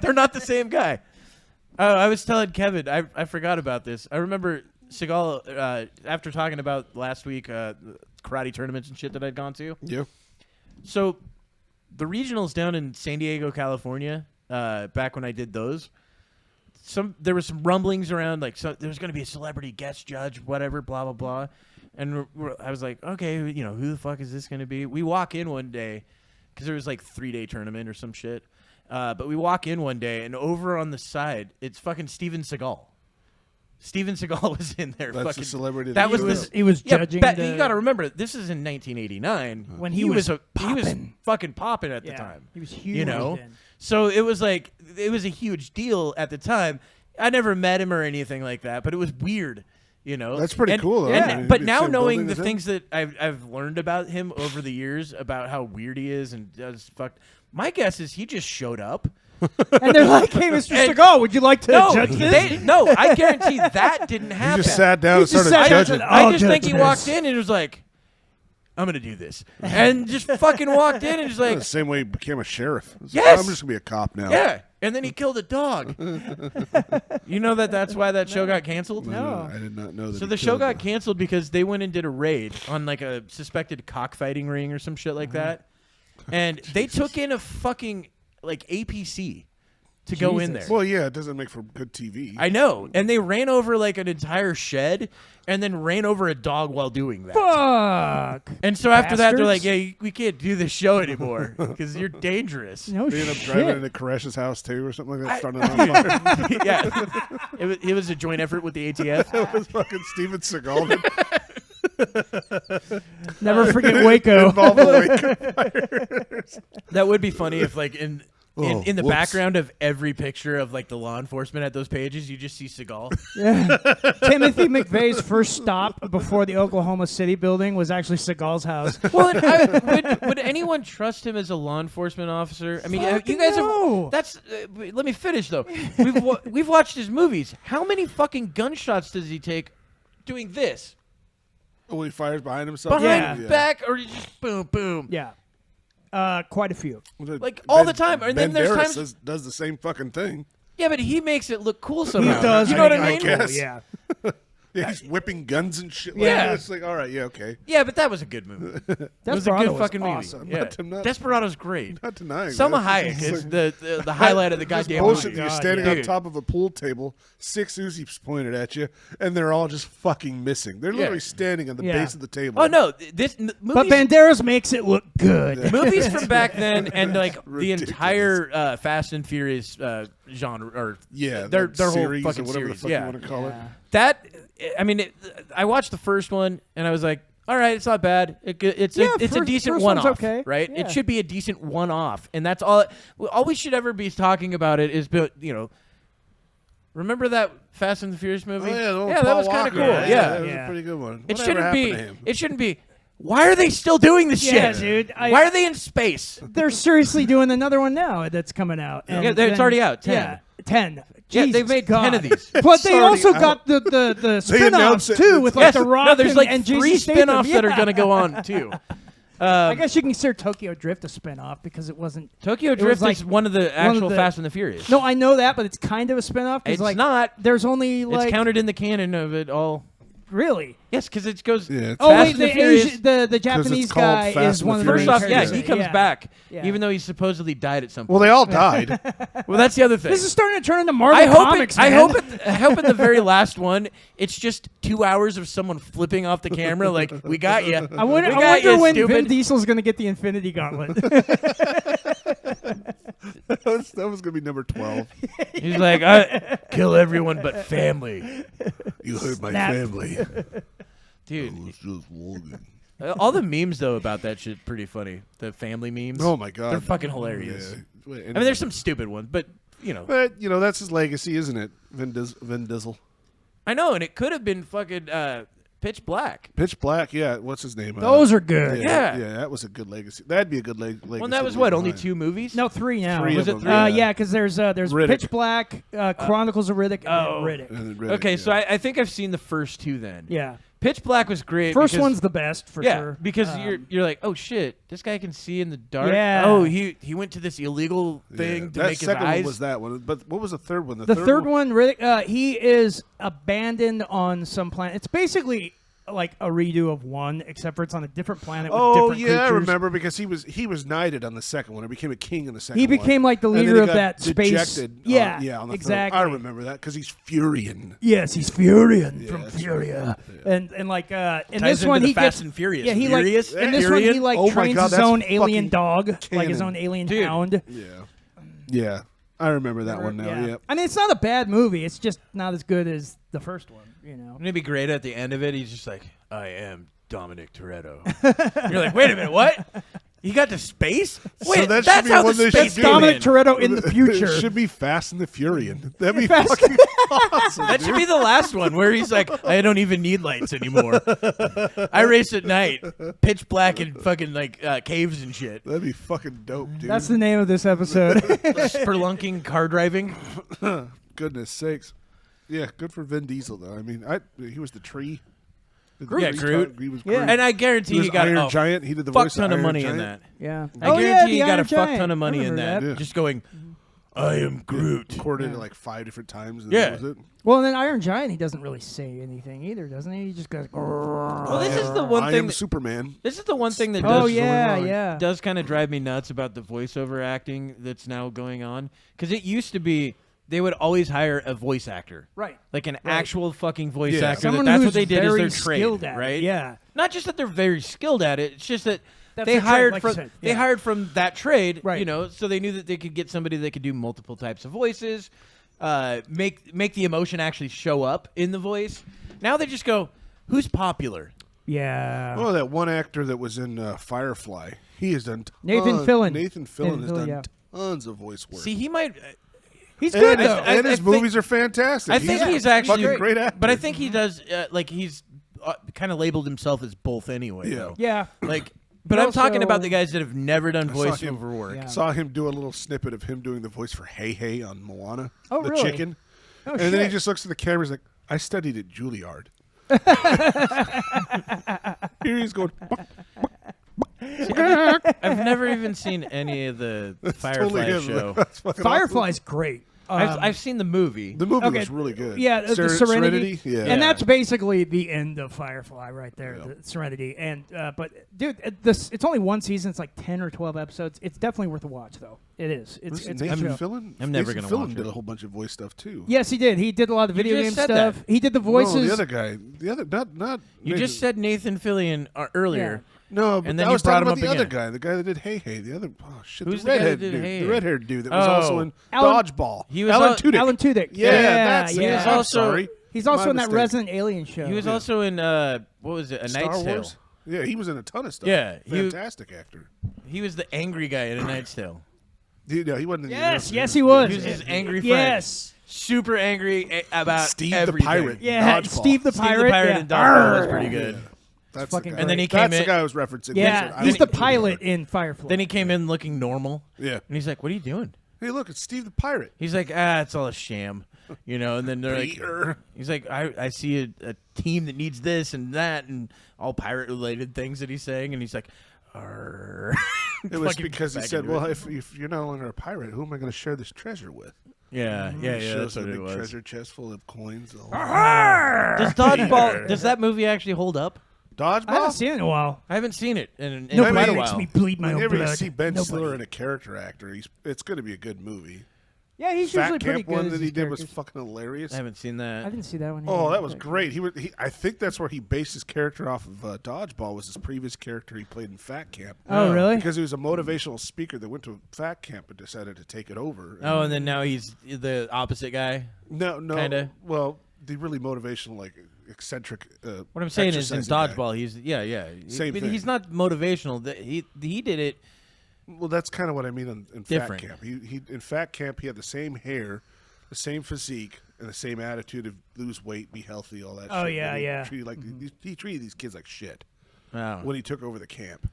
They're not the same guy. Oh, I was telling Kevin, I forgot about this. I remember Seagal, after talking about last week, karate tournaments and shit that I'd gone to. Yeah. So the regionals down in San Diego, California, back when I did those, there was some rumblings around, like, so there was going to be a celebrity guest judge, whatever, blah, blah, blah. And I was like, okay, who the fuck is this going to be? We walk in one day, because there was like 3-day tournament or some shit. But we walk in one day, and over on the side, it's fucking Steven Seagal. Steven Seagal was in there. That's fucking, the celebrity. That that was you this. know. He was judging the- You got to remember, this is in 1989 When he was he was poppin'. fucking popping at the Yeah, time. he was huge You know, then. so it was like it was a huge deal at the time. I never met him or anything like that, but it was weird. You know, That's pretty cool, though. and- Yeah. But He'd be now same knowing building the as him. things that I've learned about him over the years, about how weird he is and does fuck, my guess is he just showed up. And they're like, "Hey, Mr. And- Seagal, would you like to No, judge this?" I guarantee that didn't He happen. just sat down He and just started sat down and judging. said, I I'll just think judge he this. walked in and was like, I'm going to do this. And just fucking walked in and just like, The same way he became a sheriff. It's Yes! I'm just gonna be a cop now. yeah. And then he killed a dog. You know that's why that show got canceled? No. I did not know that. So he the show killed got him. canceled because they went and did a raid on like a suspected cockfighting ring or some shit like that. And they took in a fucking like APC to go in there. Jesus. Well, yeah, it doesn't make for good TV. I know. And they ran over like an entire shed and then ran over a dog while doing that. Fuck. And so after that, they're like, Bastards. "Yeah, we can't do this show anymore because you're dangerous." No They ended up shit. driving into Koresh's house too, or something like that. Starting on fire. Yeah, it was a joint effort with the ATF. It was fucking Steven Seagal Never forget Waco. involved in the wake. That would be funny if, like, in Oh, the whoops. background of every picture of like the law enforcement at those pages, you just see Seagal. Yeah. Timothy McVeigh's first stop before the Oklahoma City building was actually Seagal's house. Well, would anyone trust him as a law enforcement officer? I mean, Fuck you guys no. have. That's. Let me finish though. We've watched his movies. How many fucking gunshots does he take doing this? When he fires behind himself. Behind, Yeah. back, or you just boom, boom? Yeah. Quite a few. Like, all the time. And then there's Banderas times- does the same fucking thing. Yeah, but he makes it look cool He somehow. does. You know what I I mean? guess. Yeah. Yeah, he's whipping guns and shit. Yeah. Like, it's like, all right, yeah, okay. Yeah, but that was a good movie. It was a Desperado good was fucking awesome. movie. Yeah. Not- Desperado's great. Not denying. Selma that. Hayek It's is like- the highlight of the This goddamn bullshit. movie. You're God, standing yeah. on Dude. top of a pool table, 6 Uzis pointed at you, and they're all just fucking missing. They're literally standing on the Yeah. base of the table. Oh no, movies, But Banderas makes it look good. movies from back then and like the Ridiculous. entire Fast and Furious genre or Yeah, their that whole series fucking or whatever series. the fuck Yeah, you want to call it. that I mean, I watched the first one and I was like, all right, it's not bad. It's Yeah, a first decent one's one-off, okay. right? Yeah. It should be a decent one-off, and that's all. All we should ever be talking about it is, remember that Fast and the Furious movie? Oh, yeah, the old that Paul was kind of Walker. cool. Yeah, Yeah, that was Yeah. a pretty good one. it Whatever shouldn't happened be. to him? It shouldn't be. Why are they still doing this Yeah, shit, dude. Why are they in space? They're seriously doing another one now that's coming out. And Yeah, it's then- already out, 10. Yeah, 10. Yeah, Jesus they've made God. 10 of these. But they already also out. got the spin-offs announced it. too with like Yes, The Rock no, there's like and 3 Jason Statham. spin-offs that are Yeah. going to go on too. I guess you can consider Tokyo Drift a spin-off because it wasn't. Tokyo was Drift like is one of the one of actual the- Fast and the Furious. No, I know that, but it's kind of a spin-off. 'cause, it's like, not. There's only It's like counted in the canon of it all. Really? Yes, because it goes. Yeah, Oh Fast wait, and the Furious. The Japanese called guy Fast is and one of the the First main off, yeah, characters. he comes back, Yeah. even though he supposedly died at some Well, point. they all died. Well, that's the other thing. This is starting to turn into Marvel I hope Comics, I man. hope in the very last one, it's just 2 hours of someone flipping off the camera, like, we got you. I wonder when Vin Diesel's going to get the Infinity Gauntlet. that was gonna be number 12. He's like, I kill everyone but family. You hurt my Snap. family. Dude, was just walking. all the memes, though, about that shit pretty funny. The family memes. Oh my god, They're fucking hilarious. Yeah. I mean, there's some stupid ones, but, you know. But that's his legacy, isn't it? Vin Diesel. I know, and it could have been fucking Pitch Black. Pitch Black. Yeah, what's his name? Those are good. Yeah. that was a good legacy. That'd be a good legacy. Well, that was to what, leave only behind. 2 movies? No, 3 now. Three Was of it them, 3? Yeah, because there's Riddick. Pitch Black, Chronicles of Riddick, and Oh. then Riddick. And then Riddick, Okay, yeah. so I think I've seen the first 2 then. Yeah. Pitch Black was great. First because, one's the best for yeah, sure. because you're like, oh shit, this guy can see in the dark. Yeah. Oh, he went to this illegal thing Yeah, to that make his second eyes. one was that one. But what was the third one? The third one, Riddick, he is abandoned on some planet. It's basically like a redo of 1, except for it's on a different planet with Oh different yeah, I creatures. remember because he was knighted on the second one. He became a king in the second He one. became like the And then leader he of got that space. dejected Yeah, on the exactly. Third. I remember that because he's Furion. Yes, he's Furion from that's Furia, and like in Ties this one into he the Fast gets and Furious. Yeah, he Furious? like in this one he like Oh my trains God, his that's own alien fucking dog, like his canon. own alien Dude. hound. Yeah, I remember that one now. Yeah. I mean, it's not a bad movie. It's just not as good as the first one. You know. Wouldn't it be great at the end of it? He's just like, I am Dominic Toretto. You're like, wait a minute, what? He got to space? Wait, that should that's be how one the they space should came do. Dominic in. Toretto in the future. It should be Fast and the Furian. That'd be Fast- fucking awesome. That should be the last one where he's like, I don't even need lights anymore. I race at night, pitch black and fucking like caves and shit. That'd be fucking dope, dude. That's the name of this episode. Spelunking car driving. Goodness sakes. Yeah, good for Vin Diesel though. I mean, he was the tree. Yeah, Groot. He was Yeah. Groot. And I guarantee He was he got Iron a Giant. He did the fuck voice ton of Iron money Giant. in that. Yeah. I Oh, guarantee yeah, he got the a fuck Iron ton of money in Giant. I that. remember Yeah. Just going, I am Groot. Recorded it like 5 different times. And Yeah. that was it. Well, and then Iron Giant, he doesn't really say anything either, doesn't he? He just goes. Well, this is the one I thing. am that- Superman. This is the one thing that Oh does yeah. does kind of drive me nuts about the voiceover acting that's now going on. Because it used to be they would always hire a voice actor, Right. like an actual fucking voice Yeah. actor. Someone That's who's what they did is very their trade, skilled at it, right? yeah. Not just that they're very skilled at it. It's just that That's they their trade, hired like you from said, they yeah. hired from that trade, Right. you know. So they knew that they could get somebody that could do multiple types of voices, make the emotion actually show up in the voice. Now they just go, who's popular? Yeah. Oh, that one actor that was in Firefly. He has done Nathan tons- Fillion. Nathan Fillion has done yeah. tons of voice work. See, he might. He's good and, though. and his I think- movies are fantastic. I think he's actually fucking great actor. But I think he does like he's kind of labeled himself as both anyway. Yeah. Though. yeah. Like, but He I'm talking also- about the guys that have never done saw him- voiceover work. Yeah. Saw him do a little snippet of him doing the voice for Hey Hey on Moana. Oh, the really? chicken. Oh, and shit. then he just looks at the camera. He's like, I studied at Juilliard. Here he's going. I've never even seen any of the Firefly Totally him. show. That's fucking Firefly's great. I've seen the movie. The movie Okay, was really good. Yeah, the Serenity. Yeah. And that's basically the end of Firefly right there, the Serenity. And but dude, it's only one season. It's like 10 or 12 episodes. It's definitely worth a watch, though. It is. It's a good Nathan show. Fillion. I'm never Nathan gonna Fillion watch did it. a whole bunch of voice stuff too. Yes, he did. He did a lot of video just game said stuff. that. He did the voices. No, the other guy. The other, not. You Nathan. just said Nathan Fillion earlier. No, but and then I you was brought talking him about the up other again. guy, the guy that did Hey Hey, the other shit, Who's the the guy redhead that did dude, Hey the Hey? red-haired dude that was Oh. also in Alan- Dodgeball. He was Alan al- Tudyk. Alan Tudyk. Yeah, that's yeah. it. was I'm also- sorry. He's also My in that mistake. Resident Alien show. He was also in what was it? A Star Knight's Wars. Tale. Yeah, he was in a ton of stuff. Yeah, fantastic actor. He was the angry guy in A Knight's Tale. No, he wasn't in the Yes, original. yes, he was. He was his angry friend. Yes. Super angry about Steve everything. the Pirate. Yeah, Dodgeball. Steve the Steve Pirate. the Pirate yeah. and Dodgeball was pretty good. That's fucking the guy. And then he That's came the in- guy I was referencing. Yeah, I he's don't the know. pilot in Firefly. Then he came in looking normal. Yeah. And he's like, what are you doing? Hey, look, it's Steve the Pirate. He's like, it's all a sham. You know, and then they're like, Peter. he's like, I see a team that needs this and that and all pirate related things that he's saying. And he's like, Arr. It was Fucking because he back said, into "Well, it. if you're no longer a pirate, who am I going to share this treasure with?" Yeah, He that's shows what the it big was. treasure chest full of coins. Does Dodgeball? Does that movie actually hold up? Dodgeball? I haven't seen it in a while. I haven't seen it in Nobody quite a makes while. me bleed my own Whenever you blood. see Ben Nobody. Stiller in a character actor, it's going to be a good movie. Yeah, he's Fat usually pretty Camp good. one as that he his did was characters. fucking hilarious. I haven't seen that. I didn't see that one. Oh, either. that was great. I think that's where he based his character off of Dodgeball. Was his previous character he played in Fat Camp. Oh, really? Because he was a motivational speaker that went to Fat Camp and decided to take it over. Oh, and then now he's the opposite guy. No, kinda. Well, the really motivational, like eccentric. What I'm saying is in exercising guy. Dodgeball, he's Same but thing. he's not motivational. He did it. Well, that's kind of what I mean in Fat Different. Camp. He in Fat Camp he had the same hair, the same physique, and the same attitude of lose weight, be healthy, all that. Oh, shit. yeah, But he yeah. Treated like he treated these kids like shit Oh. when he took over the camp.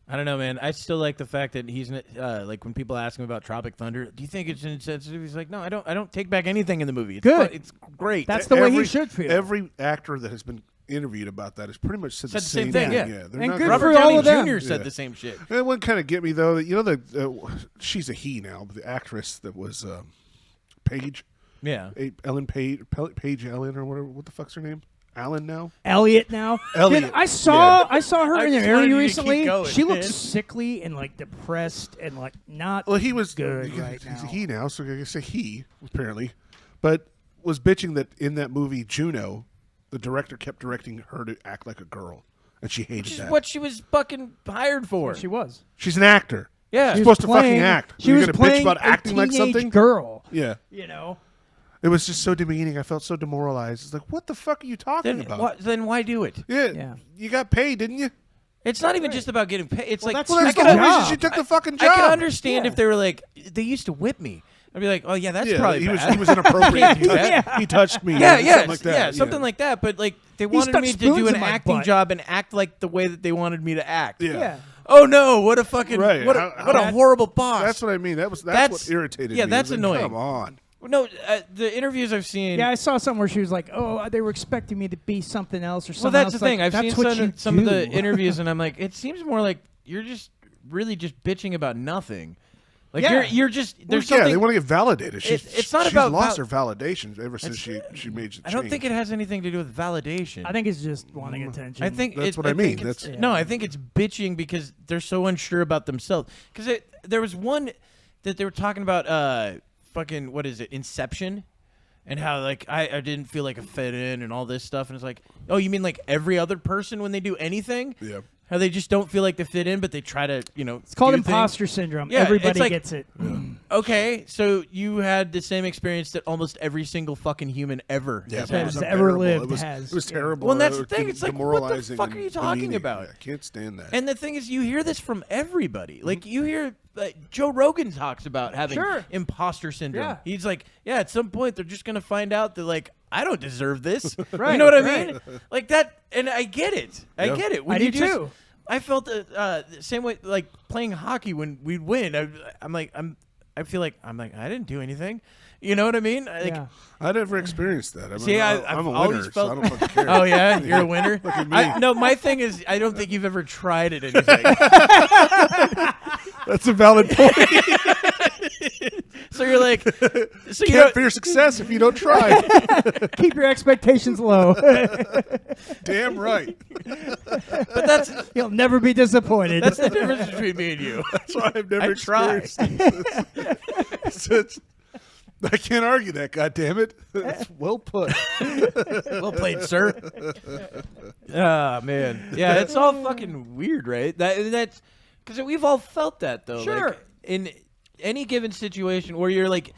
I don't know, man. I still like the fact that he's like when people ask him about Tropic Thunder, do you think it's insensitive? He's like, no, I don't take back anything in the movie. It's Good. It's great. That's the way he should feel. Every actor that has been interviewed about that has pretty much said the same thing. Yeah. They're And not good gonna- Robert for all Downey of them. Jr. said Yeah. the same shit. And it wouldn't kind of get me though. That she's a he now, but the actress that was Paige, Yeah. Ellen Paige Ellen or whatever. What the fuck's her name? Allen now. Elliot now. Elliot, Dude, I saw her I in just an wanted interview you to keep recently. going, She looks man. sickly and like depressed and like not. Well, he was good he's right a now. he now, so I guess a he apparently, but was bitching that in that movie Juno, the director kept directing her to act like a girl, and she hated Which is that. what she was fucking hired for. She was. She's an actor. Yeah. She's She was supposed to playing- fucking act. She You're was gonna playing bitch about acting a like teenage something. girl. Yeah, You know. it was just so demeaning. I felt so demoralized. It's like, what the fuck are you talking Then, about? then why do it? Yeah. You got paid, didn't you? It's not even just about getting paid. It's like that's Well, that's her the whole job. reason she took the fucking I job. can understand Yeah. if they were like, they used to whip me. I'd be like, oh yeah, that's Yeah, probably he was bad. he was inappropriate. Can't do that. He touched me. Yeah, or yeah, something like that. yeah, something like that. But like, they wanted stuck me to spoons do an in my acting butt. job and act like the way that they wanted me to act. Yeah. Yeah. Oh no! What a fucking Right. what a horrible boss. That's what I mean. That's That's- what irritated me. yeah, It that's was like, annoying. Come on. No, the interviews I've seen. Yeah, I saw something where she was like, "Oh, they were expecting me to be something else or Well, something." that's else. the thing. Like, I've that's seen what you some of do. the interviews, and I'm like, it seems more like you're just really just bitching about nothing. Like Yeah. you're just there's Well, yeah, something. they want to get validated. it's not she's about lost her validation ever since It's- she made the I don't change. think it has anything to do with validation. I think it's just wanting attention. I think That's it- what I think mean. it's- That's- no, I think it's bitching because they're so unsure about themselves. Because there was one that they were talking about, fucking what is it, Inception, and how like I didn't feel like I fit in and all this stuff, and it's like, oh, you mean like every other person when they do anything? Yeah. How they just don't feel like they fit in, but they try to, It's called do things. imposter syndrome. Yeah, Everybody it's like- gets it. Okay, so you had the same experience that almost every single fucking human ever Yeah, has but it had. was Has ever unbearable. lived It was, has. It was Yeah. terrible. Well, and that's It the thing. was It's like, what the demoralizing fuck and are you talking demeaning. about? I can't stand that. And the thing is, you hear this from everybody. Like, you hear Joe Rogan talks about having Sure. imposter syndrome. Yeah. He's like, yeah, at some point, they're just going to find out that, like, I don't deserve this. Right, You know what I right. mean? Like that, and I get it. I Yep. get it. When I you do just- too. I felt the same way, like playing hockey when we'd win. I feel like I didn't do anything. You know what I mean? Like, Yeah. I never experienced that. I mean, See, I'm I've a always winner, felt. so I don't fucking care. Oh yeah, you're a winner. Look at me. No, my thing is, I don't think you've ever tried at anything. That's a valid point. So you're like, so you Can't know, fear success if you don't try. Keep your expectations low. Damn right. but that's You'll never be disappointed. that's the difference between me and you. That's why I've never I try. experienced it. I can't argue that. God damn it. That's well put. Well played, sir. Ah man, yeah, it's all fucking weird, right? That's because we've all felt that though. Sure. Like, in any given situation where you're like,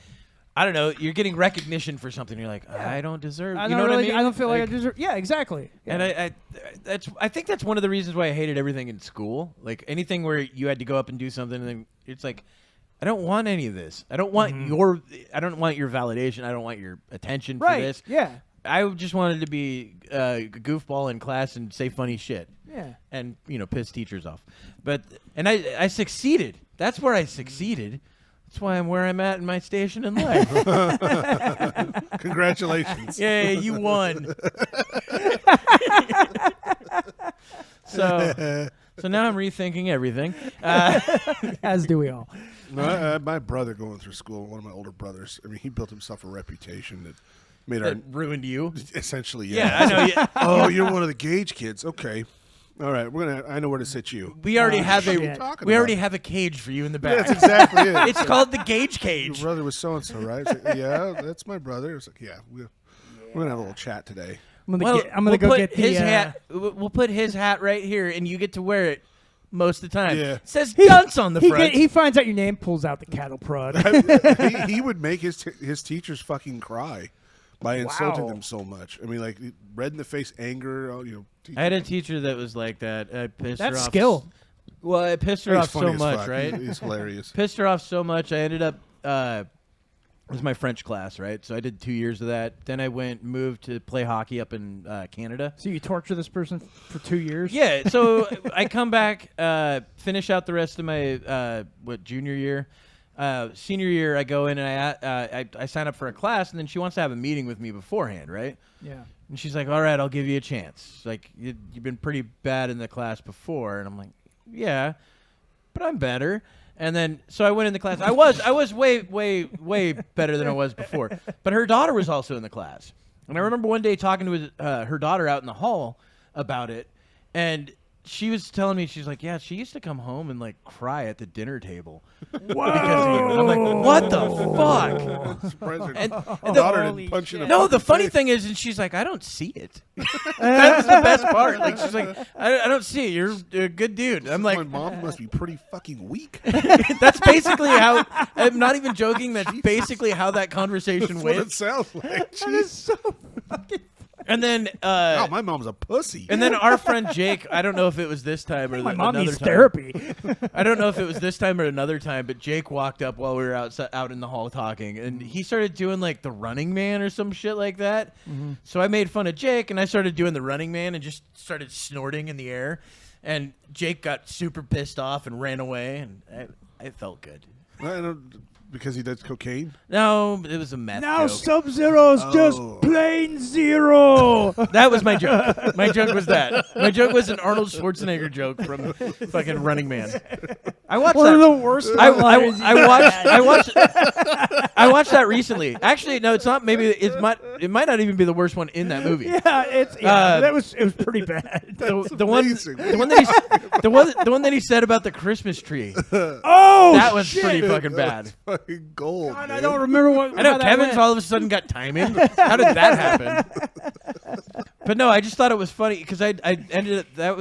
I don't know, you're getting recognition for something. You're like, I don't deserve. I You don't know really, what I mean? I don't feel like I deserve. Yeah, exactly. Yeah. And I think that's one of the reasons why I hated everything in school. Like anything where you had to go up and do something, and then it's like, I don't want any of this. I don't want I don't want your validation. I don't want your attention for right. this. Yeah. I just wanted to be a goofball in class and say funny shit. Yeah. And piss teachers off. And I succeeded. That's where I succeeded. That's why I'm where I'm at in my station in life. Congratulations. Yay, you won. So So now I'm rethinking everything. As do we all. No, my brother going through school, one of my older brothers, I mean, he built himself a reputation that made That ruined you. essentially, Yeah, I know. Yeah. Oh, you're one of the Gage kids. Okay. All right, I know where to sit you. We already have shit. a cage for you in the back. That's exactly it. It's called the Gage Your cage. brother was so-and-so, right? It's like, yeah, that's my brother. It's like, yeah, we're going to have a little chat today. I'm gonna go put get his the hat. We'll put his hat right here, and you get to wear it most of the time. Yeah. It says dunce on the front. He finds out your name, pulls out the cattle prod. he would make his teachers fucking cry by insulting Wow. them so much. I mean, like, red in the face anger, I had a teacher that was like that. I pissed her That's off. skill. Well, I pissed her He's off funny so as much, fuck. right? He's hilarious. Pissed her off so much. I ended up. It was my French class, right? So I did 2 years of that. Then I moved to play hockey up in Canada. So you torture this person for 2 years? Yeah. So I come back, finish out the rest of my junior year. Senior year, I go in and I sign up for a class, and then she wants to have a meeting with me beforehand, right? Yeah. And she's like, "All right, I'll give you a chance. Like you've been pretty bad in the class before." And I'm like, "Yeah, but I'm better." And then so I went in the class. I was way better than I was before. But her daughter was also in the class. And I remember one day talking to her daughter out in the hall about it, and she was telling me, she's like, yeah, she used to come home and like cry at the dinner table. Whoa! Because of you. And I'm like, what the fuck? Surprised her And daughter holy didn't punch you in shit. the No, the fucking funny face. thing is, and she's like, I don't see it. That was the best part. Like she's like, I don't see it. You're a good dude. I'm my like, mom must be pretty fucking weak. that's basically how. I'm not even joking. That's basically how that conversation That's what it went. sounds like. That is so fucking. And then, Oh, my mom's a pussy. and then our friend Jake. I don't know if it was this time or My mom another needs time. therapy. I don't know if it was this time or another time, but Jake walked up while we were out in the hall talking, and he started doing like the Running Man or some shit like that. So I made fun of Jake, and I started doing the Running Man and just started snorting in the air. And Jake got super pissed off and ran away, and I felt good. I don't, because he does cocaine. No, it was a meth Now joke. Sub-Zero's Oh. just plain zero. That was my joke. My joke was that. My joke was an Arnold Schwarzenegger joke from fucking Running Man. I watched One that. of the worst. I watched that recently. Actually, no, it's not. Maybe it might not even be the worst one in that movie. Yeah, it was pretty bad. The one amazing. the one that he said about the Christmas tree. Oh, That was shit. pretty fucking bad. That's fucking gold. God, man. I don't remember what. I know how that Kevin's went. all of a sudden got timing. How did that happen? But no, I just thought it was funny because I ended up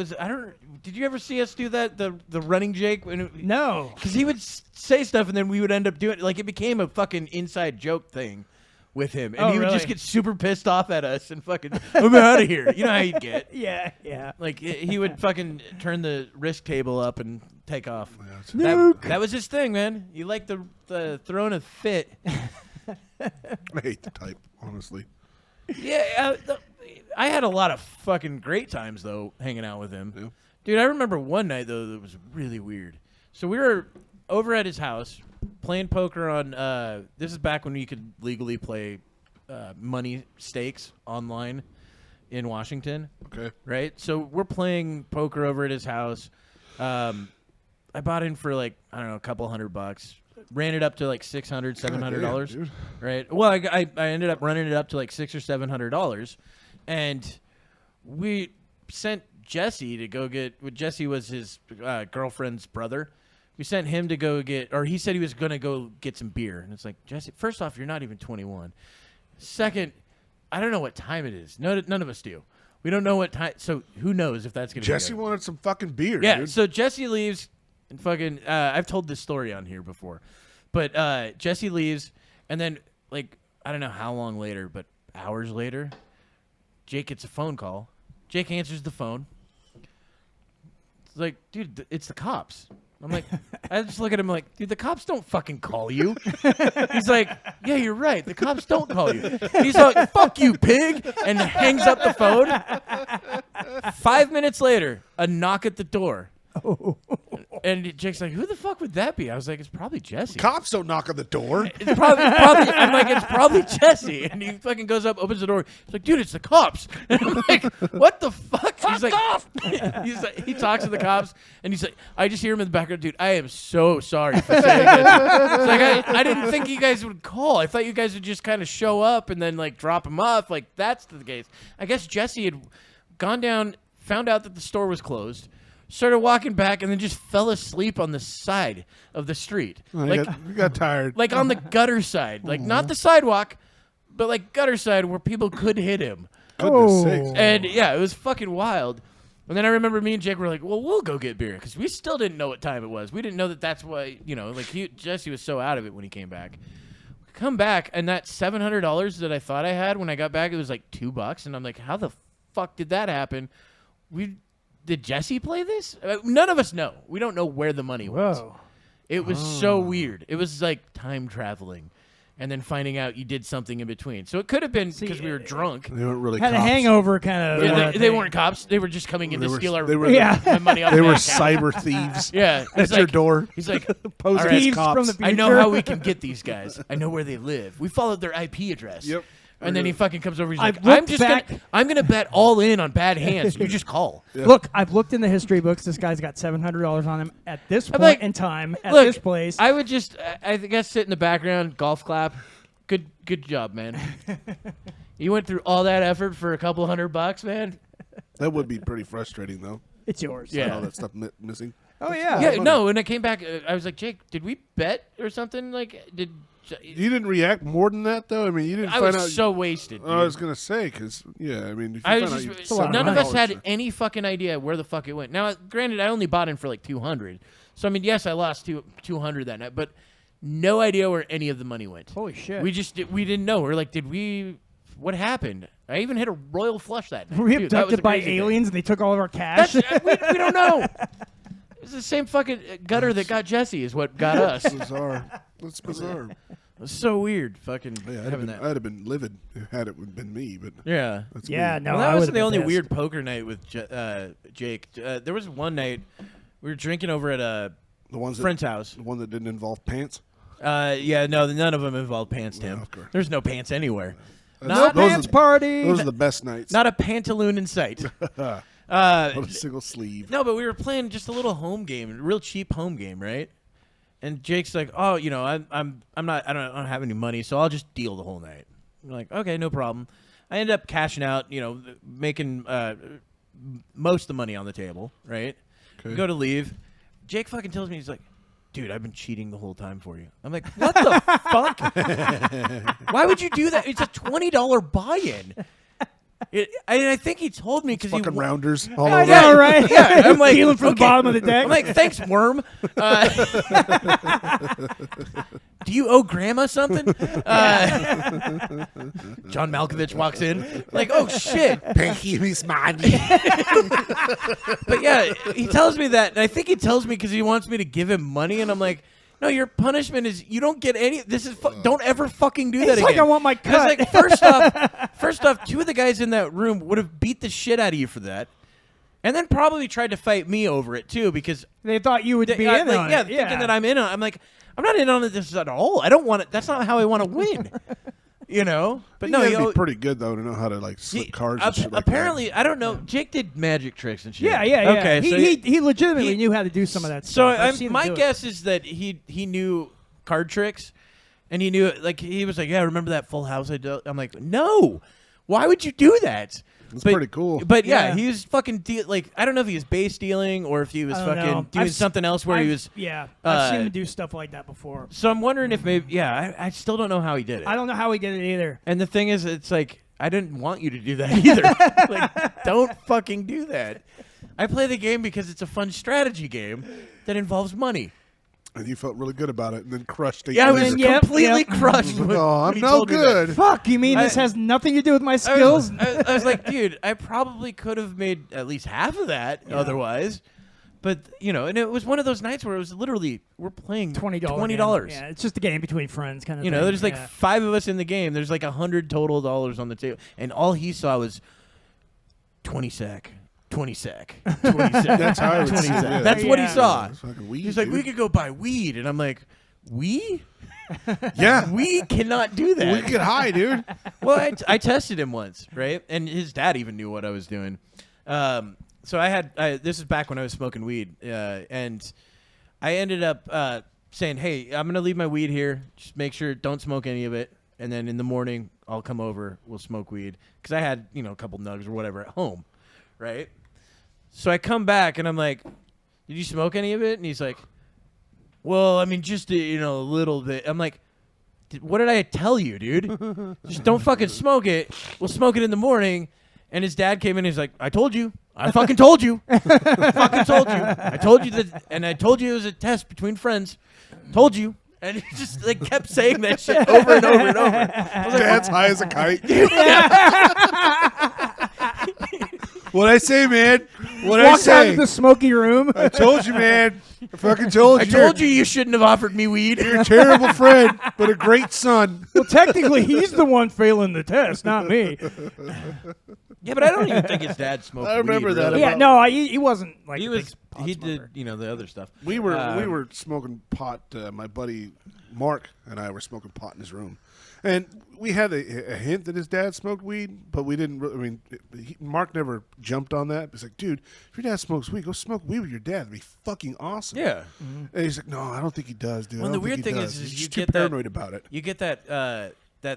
Did you ever see us do that the running Jake? No. Because he would say stuff and then we would end up doing like it became a fucking inside joke thing with him, and Oh, he would just really? get super pissed off at us and fucking I'm out of here. You know how he'd get. Yeah. Like he would fucking turn the risk table up and take off. Nuke. That was his thing, man. He liked the throwing a fit. I hate the type, honestly. Yeah, I had a lot of fucking great times though hanging out with him. Yeah. Dude, I remember one night though that was really weird. So we were over at his house playing poker on. This is back when you could legally play money stakes online in Washington. Okay. Right? So we're playing poker over at his house. I bought in for like, I don't know, a couple $100. Ran it up to like $600, $700. dude. Right? Well, I ended up running it up to like $600 or $700. And we sent Jesse to go get, Jesse was his girlfriend's brother. We sent him to go get, or he said he was going to go get some beer. And it's like, Jesse, first off, you're not even 21. Second, I don't know what time it is. None of us do. We don't know what time. So who knows if that's going to be Jesse good. wanted some fucking beer, Yeah, dude. so Jesse leaves and fucking I've told this story on here before. But Jesse leaves and then like I don't know how long later, but hours later, Jake gets a phone call. Jake answers the phone. It's like, dude, it's the cops. I'm like, I just look at him like, dude, the cops don't fucking call you. He's like, yeah, you're right. The cops don't call you. He's like, fuck you, pig, and hangs up the phone. 5 minutes later, a knock at the door. And Jake's like, who the fuck would that be? I was like, it's probably Jesse. Cops don't knock on the door. It's probably I'm like, it's probably Jesse. And he fucking goes up, opens the door. He's like, dude, it's the cops. And I'm like, what the fuck? He's like, he's like, he talks to the cops, and he's like, I just hear him in the background, dude, I am so sorry for saying this. It's like, I didn't think you guys would call. I thought you guys would just kind of show up and then like drop him off. Like, that's the case. I guess Jesse had gone down, found out that the store was closed, started walking back, and then just fell asleep on the side of the street. Oh, Like, you got tired. like on the gutter side. Like, not the sidewalk, but like gutter side where people could hit him. Goodness sakes. And yeah, it was fucking wild. And then I remember me and Jake were like, well, we'll go get beer, because we still didn't know what time it was. We didn't know that that's why, you know, like Jesse was so out of it when he came back. Come back, and that $700 that I thought I had when I got back, it was like $2. And I'm like, how the fuck did that happen? Did Jesse play this? None of us know. We don't know where the money went. Whoa. It was so weird. It was like time traveling, and then finding out you did something in between. So it could have been because we were drunk. They weren't really Had cops. a hangover kind of. Yeah, they weren't cops. They were just coming in to steal our they were- my money off They the were bank account. cyber thieves. Yeah, At he's your like- door. He's like, Posing all right, as Thieves cops. from the I know future. how we can get these guys. I know where they live. We followed their IP address. Yep. And then he fucking comes over. He's I've like, looked I'm gonna bet all in on bad hands. You just call. Yeah. Look, I've looked in the history books. This guy's got $700 on him at this point like, in time at Look, this place. I would just, I guess, sit in the background, golf clap. Good job, man. You went through all that effort for a couple $100, man. That would be pretty frustrating, though. It's yours. Yeah. All that stuff missing. Oh yeah. Yeah, no. When I came back, I was like, Jake, did we bet or something? Like, You didn't react more than that, though? I mean, you didn't I find was out. so wasted. I was going to say, because, yeah, I mean, if you I found was out just, you- a lot of none of money. us had any fucking idea where the fuck it went. Now, granted, I only bought in for like $200, so I mean, yes, I lost $200 that night, but no idea where any of the money went. Holy shit. We didn't know. We're like, what happened? I even hit a royal flush that night. Were we Dude, that was abducted a by crazy thing. aliens and they took all of our cash? We don't know. It's the same fucking gutter that got Jesse is what got us. It bizarre. That's bizarre. was so weird, fucking Yeah, having that. I'd have been livid had it been me, but Yeah. that's yeah, me. no, Well, I that wasn't would've the been only pissed. weird poker night with Jake. There was one night we were drinking over at a The ones that, friend's house. the one that didn't involve pants. Yeah, no, none of them involved pants, Tim. of course. There's no pants anywhere. No Not, those pants are- party. Those are the best nights. not a pantaloon in sight. Not a single sleeve. No, but we were playing just a little home game, a real cheap home game, right? And Jake's like, "Oh, you know, I'm not, I don't have any money, so I'll just deal the whole night." I'm like, "Okay, no problem." I ended up cashing out, you know, making most of the money on the table, right? Okay. Go to leave. Jake fucking tells me, he's like, "Dude, I've been cheating the whole time for you." I'm like, "What the fuck? Why would you do that? It's a $20 buy-in." I think he told me because he Fucking rounders all I over. know, right? Yeah, I'm like, Dealing from the okay. bottom of the deck. I'm like, "Thanks, worm." Do you owe grandma something? John Malkovich walks in, like, "Oh shit!" Thank you, Miss Marty. But yeah, he tells me that, and I think he tells me because he wants me to give him money, and I'm like, "No, your punishment is you don't get any. This is don't ever fucking do that It's again." like I want my cut. Like first off, two of the guys in that room would have beat the shit out of you for that, and then probably tried to fight me over it too because They thought you would be I- in like, on yeah, it. thinking that I'm in on. I'm like, I'm not in on this at all. I don't want it. That's not how I want to win. You know, but You no, gotta he be pretty good though to know how to like slip cards. And shit like apparently, I don't know. Jake did magic tricks and shit. Yeah, yeah. Okay, so he legitimately he- knew how to do some of that So stuff. I've seen him my do it. guess is that he knew card tricks, and he knew like he was like, "Yeah, remember that Full House I did?" I'm like, "No, why would you do that?" It's pretty cool. But yeah, Yeah. he was fucking like I don't know if he was base dealing or if he was I don't fucking know. doing I've- something else where he I've- was. Yeah, I've seen uh, him do stuff like that before. So I'm wondering if maybe I still don't know how he did it. I don't know how he did it either. And the thing is, it's like I didn't want you to do that either. Like, don't fucking do that. I play the game because it's a fun strategy game that involves money. And you felt really good about it, and then crushed it. Yeah, I was then- Yep, completely yep. crushed. When, Oh, when I'm he no told me that. good. Fuck, you mean this I- has nothing to do with my I skills? was like, dude, I probably could have made at least half of that otherwise. But, you know, and it was one of those nights where it was literally, we're playing $20. Yeah, it's just a game between friends, kind of. You thing. know, there's like Yeah. 5 of us in the game. There's like $100 total on the table. And all he saw was 20 sec. 20 sec. 20 sec. That's how I would 20 see it. sec. Yeah. That's what he Yeah. saw. It's fucking weed, He's like, dude. we could go buy weed. And I'm like, we? Yeah. We cannot do that. We get high, dude. Well, I tested him once, right? And his dad even knew what I was doing. So this is back when I was smoking weed. And I ended up saying, hey, I'm going to leave my weed here. Just make sure, don't smoke any of it. And then in the morning, I'll come over. We'll smoke weed. Because I had, a couple nugs or whatever at home, right? So I come back, and I'm like, did you smoke any of it? And he's like, well, I mean, just, a little bit. I'm like, what did I tell you, dude? Just don't fucking smoke it. We'll smoke it in the morning. And his dad came in, and he's like, I told you. I fucking told you. I fucking told you. I told you that, and I told you it was a test between friends. Told you. And he just kept saying that shit over and over and over. I was like, Dad's high as a kite. What'd I say, man? What'd I Walks out say? of the smoky room. I told you, man. I fucking told I you. told you shouldn't have offered me weed. You're a terrible friend, but a great son. Well, technically, he's the one failing the test, not me. Yeah, but I don't even think his dad smoked weed. I remember that really. Yeah, no, he wasn't like He a was. big pot He smoker. did, the other stuff. We were smoking pot. My buddy Mark and I were smoking pot in his room, and we had a hint that his dad smoked weed, but we didn't. I mean, Mark never jumped on that. He's like, dude, if your dad smokes weed, go smoke weed with your dad. That'd be fucking awesome. Yeah. And he's like, no, I don't think he does, dude. Well, I the don't think weird he thing does. is He's you just too get that- paranoid about it. You get that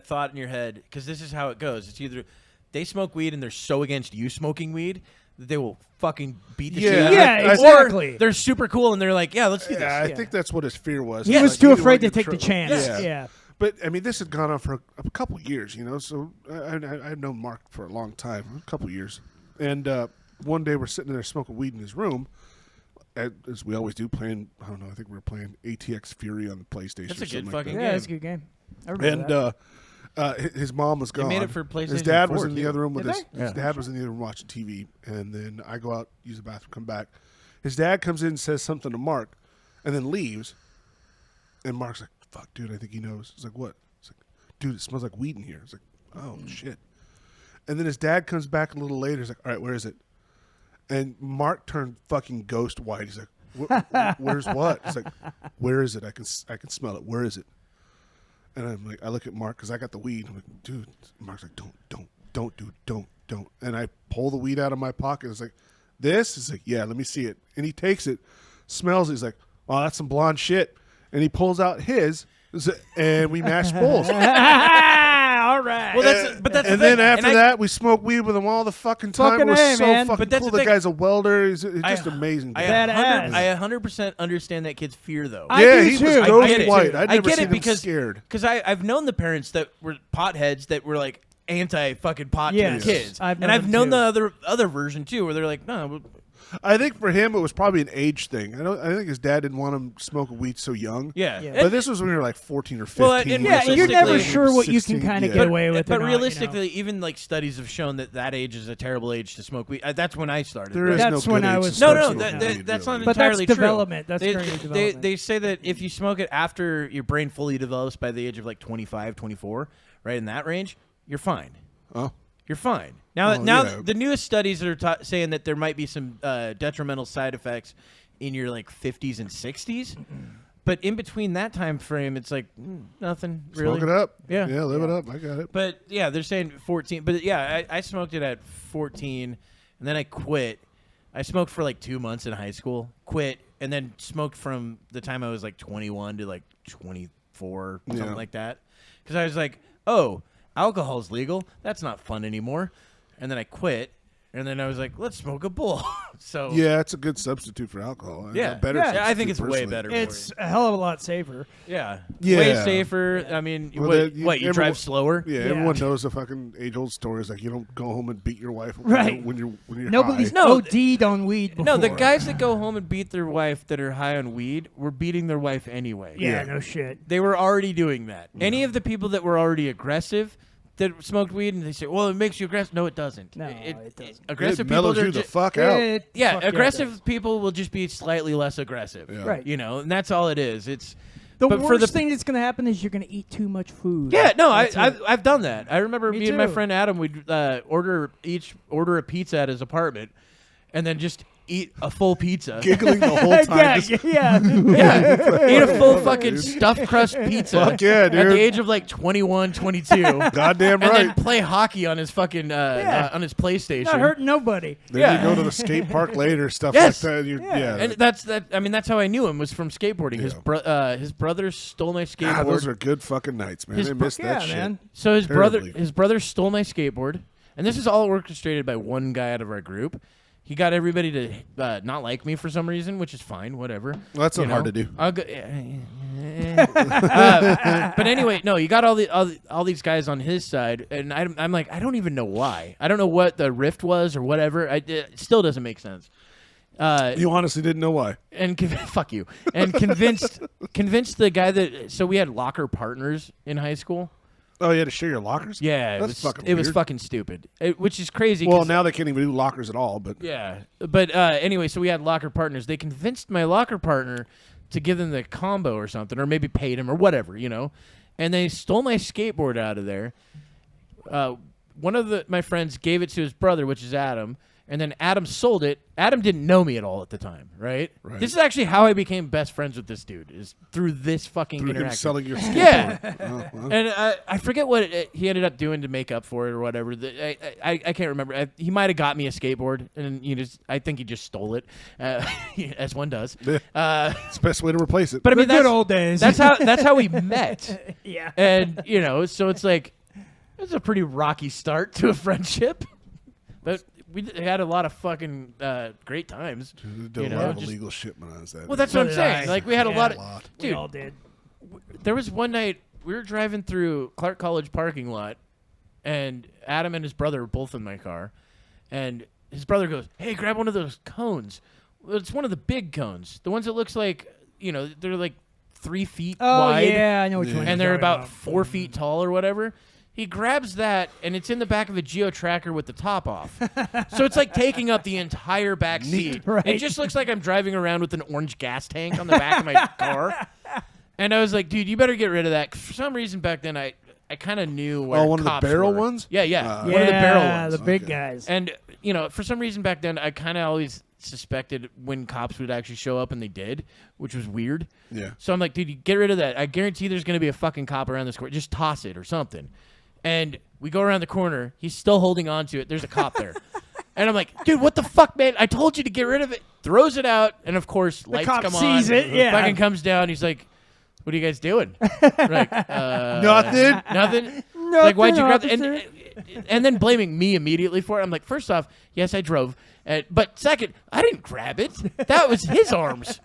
thought in your head because this is how it goes. It's either they smoke weed and they're so against you smoking weed that they will fucking beat the shit out of Yeah, you. exactly. Or they're super cool and they're like, yeah, let's do this. Yeah, I Yeah. think that's what his fear was. He He's was like, too he didn't afraid wanna to get take the trouble. chance. Yeah. Yeah. But I mean, this had gone on for a couple years, So I've known Mark for a long time, a couple years. And one day we're sitting there smoking weed in his room, as we always do, playing. I don't know. I think we were playing ATX Fury on the PlayStation. That's or a good something fucking like Yeah, game. it's a good game. I remember that. that. And his mom was gone. made it for PlayStation His dad 4 was in the too. other room with Did his. they? His Yeah. dad was in the other room watching TV, and then I go out, use the bathroom, come back. His dad comes in and says something to Mark, and then leaves. And Mark's like, "Fuck, dude, I think he knows." He's like, "What?" He's like, "Dude, it smells like weed in here." He's like, "Oh shit." And then his dad comes back a little later. He's like, "All right, where is it?" And Mark turned fucking ghost white. He's like, "Where's what?" He's like, "Where is it? I can smell it. Where is it?" And I'm like, I look at Mark because I got the weed. I'm like, dude. Mark's like, don't, dude, don't. And I pull the weed out of my pocket. It's like, this? He's like, yeah, let me see it. And he takes it, smells it. He's like, oh, that's some blonde shit. And he pulls out his, and we mash bowls. All right. Well, that's And the thing. then after And that, we smoke weed with him all the fucking time. Fucking It was A, so man. fucking But that's cool. the The thing. guy's a welder. He's just I- amazing. I dude. Badass. 100% understand that kid's fear, though. I Yeah, do he was too. ghost I get it. white. I'd I never get seen it him because scared. I've known the parents that were potheads that were like anti fucking pot to Yes. their kids, I've known and I've them known too. the other version too, where they're like, no, I think for him, it was probably an age thing. I think his dad didn't want him smoking weed so young. yeah. Yeah. But this was when we were like 14 or 15. Well, and Yeah, you're never realistically- sure what you can 16, kind of yeah. get away with. But or not, realistically, even like studies have shown that age is a terrible age to smoke weed. That's when I started. There right? is That's no when good I age was to No, start no, smoking weed, that's really. not But that's entirely true. development. That's crazy development. They say that if you smoke it after your brain fully develops by the age of like 25, 24, right in that range, you're fine. Oh. You're fine. Now, Well, now yeah. the newest studies are saying that there might be some detrimental side effects in your like 50s and 60s, but in between that time frame, it's like nothing really. Smoke it up. Yeah. Yeah, live it up. I got it. But yeah, they're saying 14. But yeah, I smoked it at 14, and then I quit. I smoked for like 2 months in high school, quit, and then smoked from the time I was like 21 to like 24, something Yeah. like that. Because I was like, oh, alcohol's legal. That's not fun anymore. And then I quit, and then I was like, let's smoke a bowl. So Yeah, it's a good substitute for alcohol. yeah, A better Yeah, substitute, I think it's way personally. better. it's for a hell of a lot safer. you. Yeah, Yeah. way safer. I mean, Well, what, that- you everyone- drive slower? Yeah, Yeah. everyone knows the fucking age-old story. Is like you don't go home and beat your wife Right. when you're Nobody's high. No, OD'd on weed before. No, the guys that go home and beat their wife that are high on weed were beating their wife anyway. Yeah, Yeah. no shit. They were already doing that. Any of the people that were already aggressive that smoked weed and they say, well, it makes you aggressive. No, it doesn't. No, it doesn't. Aggressive It people mellows are you the ju- fuck out. Yeah, Fuck it aggressive does. people will just be slightly less aggressive. Yeah. Right. You know, and that's all it is. It's The but worst for the thing that's going to happen is you're going to eat too much food. Yeah, no, That's it. I've done that. I remember Me me and my too. friend Adam, we'd order a pizza at his apartment, and then just eat a full pizza. Giggling the whole time. Yeah. Eat a full fucking stuffed crust pizza. Fuck yeah, dude. At the age of like 21, 22. Goddamn And right. then play hockey on his fucking on his PlayStation. Not hurting nobody. Then you go to the skate park later, stuff Yes. like that. And that's how I knew him, was from skateboarding. Yeah. His brother stole my skateboard. Those are good fucking nights, man. I missed that shit. Man. So his Terribly. brother stole my skateboard, and this is all orchestrated by one guy out of our group. He got everybody to not like me for some reason, which is fine, whatever. Well, that's not hard to do. I'll go, but anyway, no, you got all these guys on his side, and I'm like, I don't even know why. I don't know what the rift was or whatever. It still doesn't make sense. You honestly didn't know why. And fuck you. And convinced the guy that. So we had locker partners in high school. Oh, you had to share your lockers? Yeah, It was fucking stupid. Which is crazy. Well, now they can't even do lockers at all. But Yeah, but anyway, so we had locker partners. They convinced my locker partner to give them the combo or something, or maybe paid him or whatever, And they stole my skateboard out of there. One of my friends gave it to his brother, which is Adam. And then Adam sold it. Adam didn't know me at all at the time, right? This is actually how I became best friends with this dude, is through this fucking through him interaction. selling your skateboard. Yeah. Oh, well. And I forget what he ended up doing to make up for it or whatever. I can't remember. He might have got me a skateboard, and I think he just stole it, as one does. It's the best way to replace it. But I mean, The good old days. That's how we met. Yeah. And so it's like, it's a pretty rocky start to a friendship, but we had a lot of fucking great times. Did a lot of illegal shit when I was that. Well, that's So what I'm did saying. I. Like, we had a lot of lot. We dude. all did. There was one night we were driving through Clark College parking lot, and Adam and his brother were both in my car, and his brother goes, "Hey, grab one of those cones." Well, it's one of the big cones, the ones that looks like they're like 3 feet Oh, wide, yeah, I know which one. and you're they're talking about 4 feet tall or whatever. He grabs that, and it's in the back of a Geo Tracker with the top off. So it's like taking up the entire back seat. Right. It just looks like I'm driving around with an orange gas tank on the back of my car. And I was like, dude, you better get rid of that. 'Cause for some reason back then, I kind of knew where one of the cops barrel were. ones? Yeah. Yeah, One of the barrel ones. the big guys. And, for some reason back then, I kind of always suspected when cops would actually show up, and they did, which was weird. Yeah. So I'm like, dude, you get rid of that. I guarantee there's going to be a fucking cop around this court. Just toss it or something. And we go around the corner. He's still holding on to it. There's a cop there. And I'm like, dude, what the fuck, man? I told you to get rid of it. Throws it out. And, of course, lights cop come on. sees it, yeah. Fucking comes down. He's like, what are you guys doing? We're like, Nothing. Nothing? Like, why'd you grab that? officer. And then blaming me immediately for it. I'm like, first off, yes, I drove. But second, I didn't grab it. That was his arms.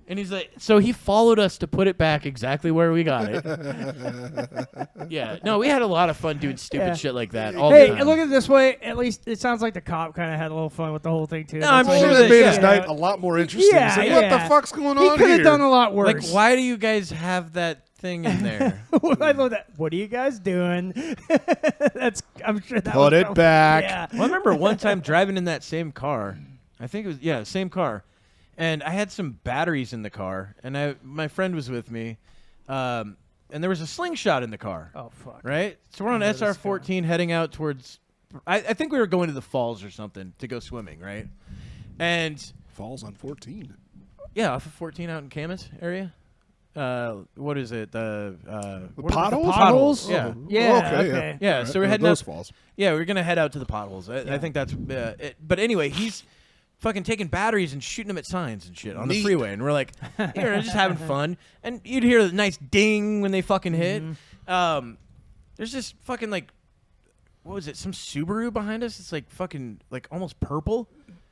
And he's like, so he followed us to put it back exactly where we got it. Yeah. No, we had a lot of fun doing stupid shit like that all Hey, the time. look at it this way. At least it sounds like the cop kind of had a little fun with the whole thing, too. No, I'm That's sure why Should he have that- was- made yeah. his night a lot more interesting. Yeah, It's like, yeah. what the fuck's going He on could here? have done a lot Like, worse. why do you guys have that thing in there? I love that. What are you guys doing? I'm sure that Put was it back. Yeah. Well, I remember one time driving in that same car. I think it was, same car. And I had some batteries in the car, and my friend was with me, and there was a slingshot in the car. Oh, fuck. Right? So we're on I know this SR-14 heading out towards, I think we were going to the falls or something to go swimming, right? And, Falls on 14. yeah, off of 14 out in Camas area. What is it? The potholes? Potholes? Oh. Yeah. Yeah, okay, okay. Yeah, All so we're right. heading those up. falls. Yeah, we're going to head out to the potholes. I think that's it. But anyway, he's fucking taking batteries and shooting them at signs and shit on the Neat. freeway. And we're like, here, just having fun. And you'd hear the nice ding when they fucking hit. There's this fucking, like, what was it? Some Subaru behind us. It's like fucking, like, almost purple.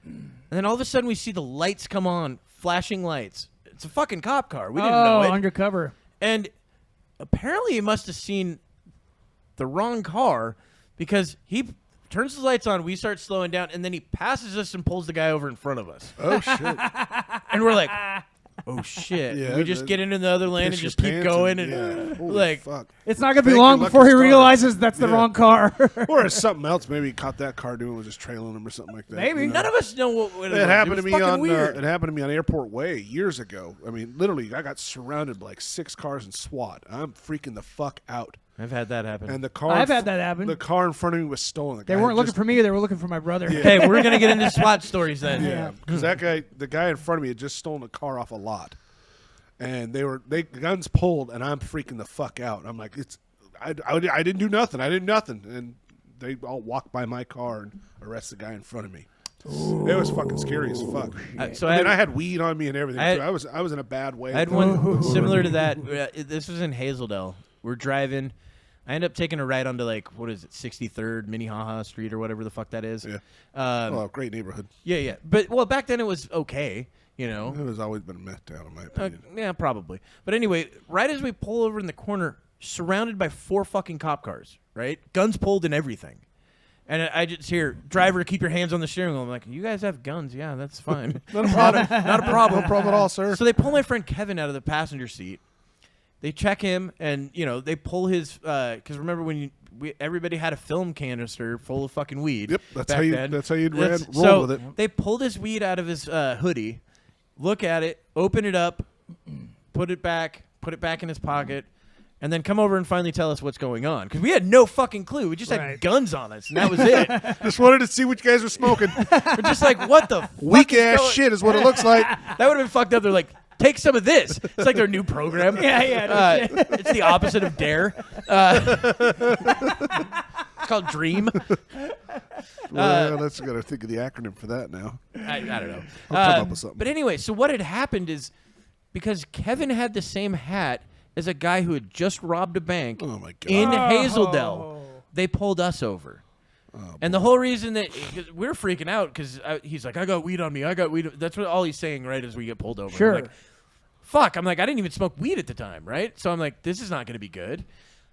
And then all of a sudden we see the lights come on, flashing lights. It's a fucking cop car. We didn't know it. Undercover. And apparently he must have seen the wrong car because he turns the lights on, we start slowing down, and then he passes us and pulls the guy over in front of us. Oh, shit. And we're like, oh, shit. Yeah, we just get into the other lane and Piss your just keep pants going. and- And yeah. Holy like, fuck. It's not going to be Thank long your before he lucky stars. realizes that's the Yeah. wrong car. Or it's something else. Maybe he caught that car doing was just trailing him or something like that. Maybe. you know? none of us know what it was. It happened to was me fucking on weird. it happened to me on Airport Way years ago. I mean, literally, I got surrounded by like 6 cars and SWAT. I'm freaking the fuck out. I've had that happen. And the car. I've had that happen. The car in front of me was stolen. They weren't looking for me. They were looking for my brother. Yeah. Hey, we're gonna get into SWAT stories then. Yeah, because the guy in front of me had just stolen a car off a lot, and they guns pulled, and I'm freaking the fuck out. I'm like, I didn't do nothing. I did nothing, and they all walked by my car and arrest the guy in front of me. Ooh. It was fucking scary as fuck. I had weed on me and everything. I was in a bad way. I had one similar to that. This was in Hazeldale. We're driving. I ended up taking a ride onto 63rd Minnehaha Street or whatever the fuck that is. Yeah. Great neighborhood. Yeah. But back then it was okay. It has always been a meth town, in my opinion. Yeah, probably. But anyway, right as we pull over in the corner, surrounded by 4 fucking cop cars, right? Guns pulled and everything. And I just hear, driver, keep your hands on the steering wheel. I'm like, you guys have guns. Yeah, that's fine. Not a problem. Not a problem. No problem at all, sir. So they pull my friend Kevin out of the passenger seat. They check him, and, they pull his, because remember when everybody had a film canister full of fucking weed. Yep, that's how you'd roll with it. They pulled his weed out of his hoodie, look at it, open it up, put it back in his pocket, and then come over and finally tell us what's going on. Because we had no fucking clue. We just had guns on us, and that was it. Just wanted to see what you guys were smoking. We're just like, what the weak ass shit is what it looks like. That would have been fucked up. They're like, take some of this. It's like their new program. It's the opposite of Dare. It's called Dream. Well, let's got to think of the acronym for that now. I don't know. I'll come up with something. But anyway, so what had happened is because Kevin had the same hat as a guy who had just robbed a bank in Hazeldale, they pulled us over. And the whole reason that we were freaking out because he's like, I got weed on me. I got weed. That's what all he's saying right as we get pulled over. Sure. I'm like, fuck. I'm like, I didn't even smoke weed at the time, right? So I'm like, this is not going to be good.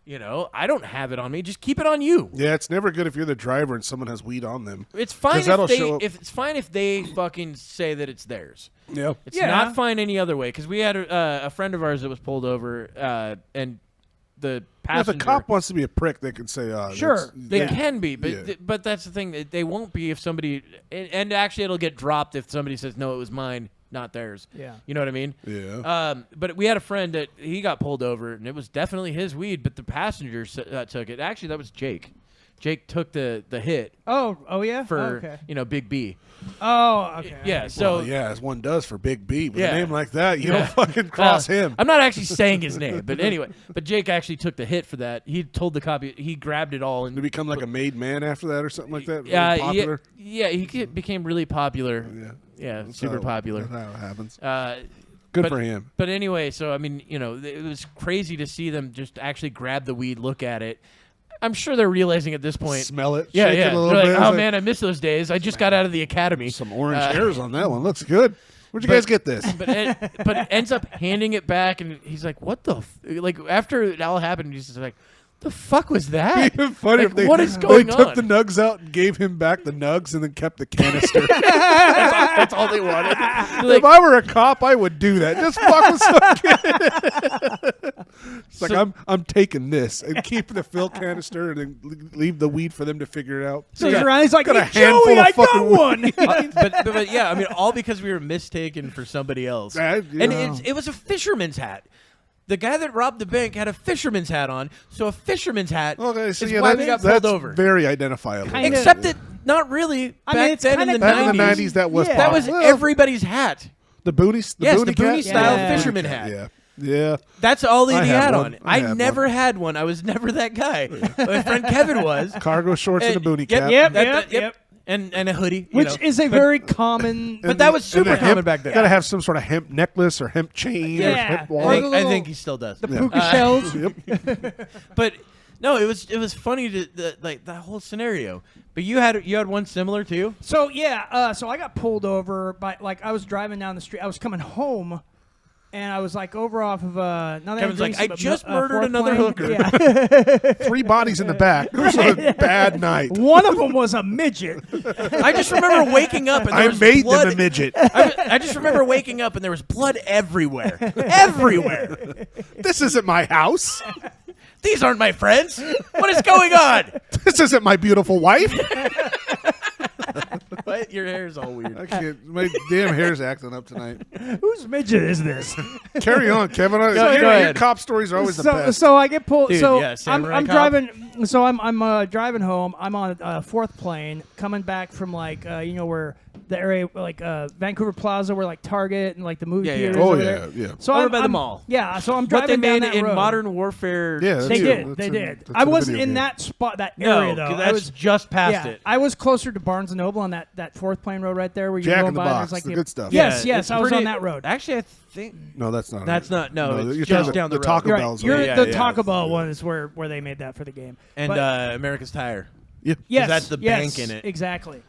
I don't have it on me. Just keep it on you. Yeah, it's never good if you're the driver and someone has weed on them. It's fine if they fucking say that it's theirs. Yeah. It's not fine any other way because we had a friend of ours that was pulled over and the passenger. If a cop wants to be a prick, they can say, sure. They can be, but but that's the thing. They won't be if somebody and actually it'll get dropped if somebody says, no, it was mine, not theirs. Yeah. You know what I mean? Yeah. But we had a friend that he got pulled over, and it was definitely his weed, but the passenger took it. Actually, that was Jake. Jake took the hit. Oh yeah. For okay. Big B. Oh, okay. Yeah. So as one does for Big B. With a name like that, you don't fucking cross him. I'm not actually saying his name, but anyway. But Jake actually took the hit for that. He told the cop he grabbed it all and to become like a made man after that or something like that. Yeah. Popular. Yeah. He became really popular. Yeah. Super popular. That's how it happens. Good for him. But anyway, so I mean, it was crazy to see them just actually grab the weed, look at it. I'm sure they're realizing at this point. Smell it. Yeah, shake yeah. it a little They're bit. like, oh man, I miss those days. I just got out of the academy. Some orange hairs on that one. Looks good. Where'd you guys get this? But ends up handing it back, and he's like, "What the?" After it all happened, he's just like, "The fuck was that?" Even funny if what is going on? They took the nugs out and gave him back the nugs, and then kept the canister. That's all they wanted. If I were a cop, I would do that. Just fuck with some kid. It's like I'm taking this and keep the fill canister, and then leave the weed for them to figure it out. So he's like, got a hey, handful Joey, of I got fucking one. but yeah, I mean, all because we were mistaken for somebody else. And it was a fisherman's hat. The guy that robbed the bank had a fisherman's hat on, so a fisherman's hat is why we got pulled over. Very identifiable. Except that not really. Back then in the 90s, that was that was everybody's hat. The booty, the boonie style fisherman hat. Yeah. That's all he I had one. on. I never had one. I was never that guy. My friend Kevin was. Cargo shorts and a boonie cap. Yep. And a hoodie. Which is a very common. But that was super common back then. Got to have some sort of hemp necklace or hemp chain or hemp wallet. I think he still does. The puka shells. But no, it was funny to that whole scenario. But you had one similar too. So so I got pulled over by I was driving down the street. I was coming home. And I was over off of Kevin's like, I just murdered another hooker. Yeah. 3 bodies in the back. It was a bad night. One of them was a midget. I just remember waking up and there was made blood. them a midget. I just remember waking up and there was blood everywhere. Everywhere. This isn't my house. These aren't my friends. What is going on? This isn't my beautiful wife. What? Your hair's all weird. I can't. My damn hair's acting up tonight. Whose midget is this? Carry on, Kevin. Go Your ahead. cop stories are always the best. So I get pulled. Dude, so yeah, I'm Samurai Cop. driving. So I'm driving home. I'm on a fourth plane coming back from where the area like Vancouver Plaza, where like Target and like the movie Yeah, yeah. theaters. Oh over yeah, there. yeah. So Over I'm, by the I'm- mall. Yeah. So I'm What they driving down made that in road. Modern Warfare. Yeah, that's They it. did. That's They a- did. that's I a wasn't video in game. that spot, that No, area though. 'cause I that's was just past it. I was closer to Barnes and Noble on that fourth plane road right there where you're Jack going in the by. and Box, there's, like, the good stuff. Yes, Yeah, yes. it's I was on pretty- that road. Actually, I think No, that's not. that's it. not. No, it's you're just talking down the road. Taco You're right. Bell's. You're road. Yeah, the yeah. Taco Bell one is where they made that for the game. And But- America's Tire. Yeah. Yes, that's the yes, bank in it. Exactly.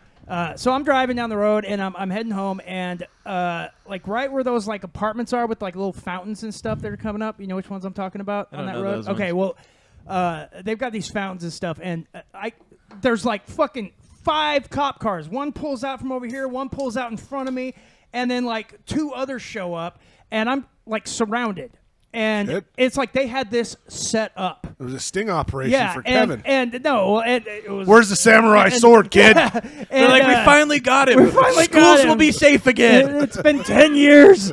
So I'm driving down the road and I'm heading home and like right where those like apartments are with like little fountains and stuff that are coming up. You know which ones I'm talking about I on don't that know road? those Okay, ones. well, they've got these fountains and stuff, and there's like fucking 5 cop cars. One pulls out from over here, one pulls out in front of me, and then like 2 others show up, and I'm like surrounded. And Shit. it's like they had this set up. It was a sting operation Yeah, for and, Kevin. and no, it was. Where's the samurai sword, kid? They're like, we finally got him. we finally Schools got him. will be safe again. It's been 10 years.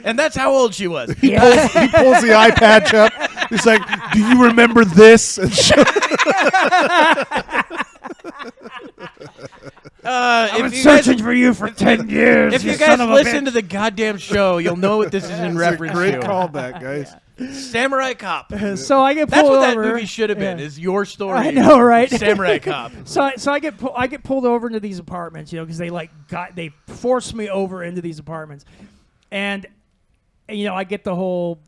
And that's how old she was. He pulls the eye patch up. He's like, "Do you remember this?" And If you guys, for you for 10 years. if you guys listen to the goddamn show, you'll know what this is in reference great to. callback, guys. Samurai Cop. So I get That's pulled what that over. movie should have been. Yeah. Is your story? I know, right? Samurai Cop. So I get pulled over into these apartments, because they forced me over into these apartments, and I get the whole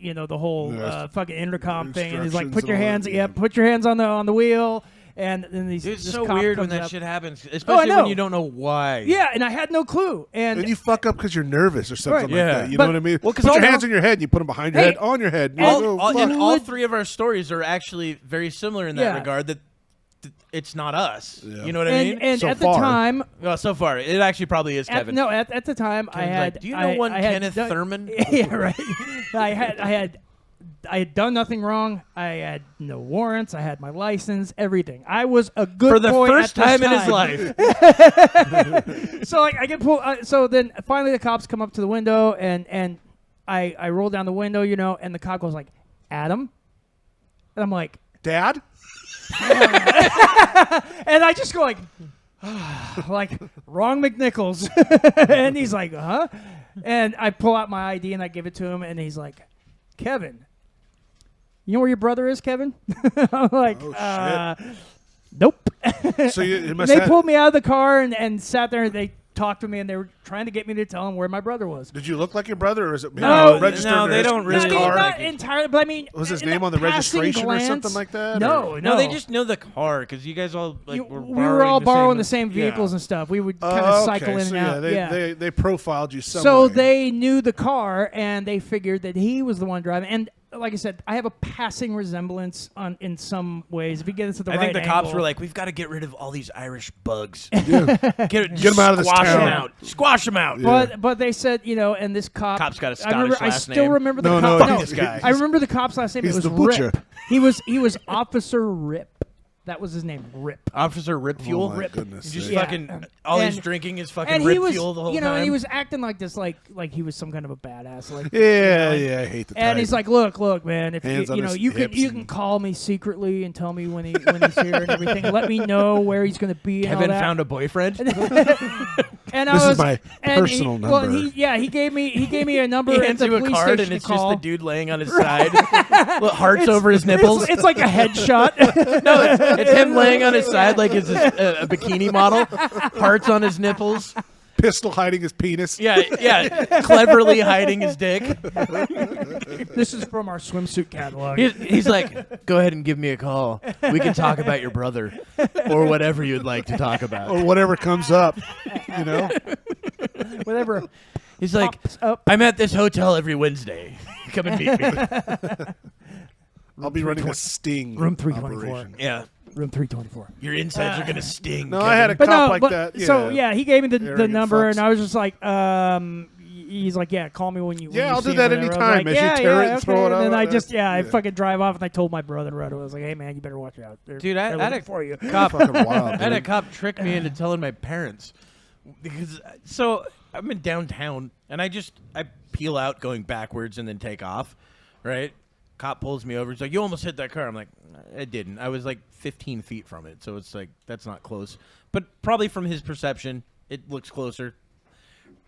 Yes. fucking intercom thing, and he's like, Instructions put your and all hands, that, yeah, yeah. put your hands on the wheel, and then Dude, it's this so cop weird when comes that up. shit happens, especially know. when you don't know why. Yeah, and I had no clue, and And you fuck up because you're nervous or something Right. like Yeah. that. You But- know what I mean? Well, 'cause put all your the- hands on your head and you put them behind your Hey, head, on your head. And and- you go, And fuck. all 3 of our stories are actually very similar in that Yeah. regard. That it's not us. Yeah. You know what I mean? and So at far. the time, Well, so far, it actually probably is Kevin. at the time, I Kevin's had. like, do you know one I had Kenneth done- Thurman? Yeah, right. I had done nothing wrong. I had no warrants. I had my license, everything. I was a good For the boy first at time this in his life. So I get pulled. So then finally the cops come up to the window, and I roll down the window, and the cop goes like, "Adam," and I'm like, Dad? and I just go like, like wrong McNichols, and he's like, "Huh?" And I pull out my ID and I give it to him, and he's like, "Kevin, you know where your brother is, Kevin?" I'm like, Oh, "Nope." So it must They have, pulled me out of the car and sat there, and they talked to me, and they were trying to get me to tell them where my brother was. Did you look like your brother, or is it No, registered? no, in they his- don't his really car? not entirely, but I mean, Was his in name on the passing registration or glance, something like that, No, or- no, No, they just know the car because you guys all we were were all borrowing the same same vehicles and stuff. We would kind Oh, of cycle okay. in So, and out. They profiled you some So way. they knew the car, and they figured that he was the one driving. And like I said, I have a passing resemblance in some ways. If you get into the I right think the cops angle. were like, "We've got to get rid of all these Irish bugs. Yeah. Get them out of this squash town." them out. Squash them out." Yeah. But they said, and this cop. Cop's got a I remember. Scottish I last still name. remember the No, cop. no, No, this guy. I remember the cop's last name. He's It was the butcher. Rip. He was Officer Rip. That was his name, Rip. Officer Rip Fuel. Oh, my goodness He's just sake. Yeah. fucking all he's And- drinking is fucking And Rip he was, Fuel the whole time. and he was acting like this, like he was some kind of a badass, like. Yeah, I hate the And type. he's like, look, man, if Hands on you know, his you can hips and- call me secretly and tell me when he's here and everything. Let me know where he's going to be. And all Kevin that. found a boyfriend. And This I is was, my and personal he, Well, number. he gave me a number He at hands the you a police card, station and it's to call. just the dude laying on his side, with hearts over his nipples. It's like a headshot. No, it's him laying on his side like it's a bikini model, hearts on his nipples. Pistol hiding his penis. Yeah, cleverly hiding his dick. This is from our swimsuit catalog. He's like, go ahead and give me a call. We can talk about your brother or whatever you'd like to talk about. Or whatever comes up, you know? Whatever. He's like, pops up. I'm at this hotel every Wednesday. Come and meet me. I'll be running a sting Room 324. operation. Yeah, Room 324. your insides are gonna sting. No, I had a But cop no, like but that. Yeah. so yeah, he gave me the Arrogant number, fucks. and I was just like, he's like, yeah, call me when you. Yeah, when you I'll see do that him, whatever. I was anytime. like, As you tear it and okay. throw it And then out, I just, yeah. I fucking drive off, and I told my brother right away. I was like, hey man, you better watch out. Dude, I they're had looking a for you. cop. Fucking wild, I had a dude. cop trick me into telling my parents because I'm in downtown and I peel out going backwards and then take off, right? Cop pulls me over. He's like, "You almost hit that car." I'm like, "I didn't. I was like 15 feet from it, so it's like that's not close." But probably from his perception, it looks closer.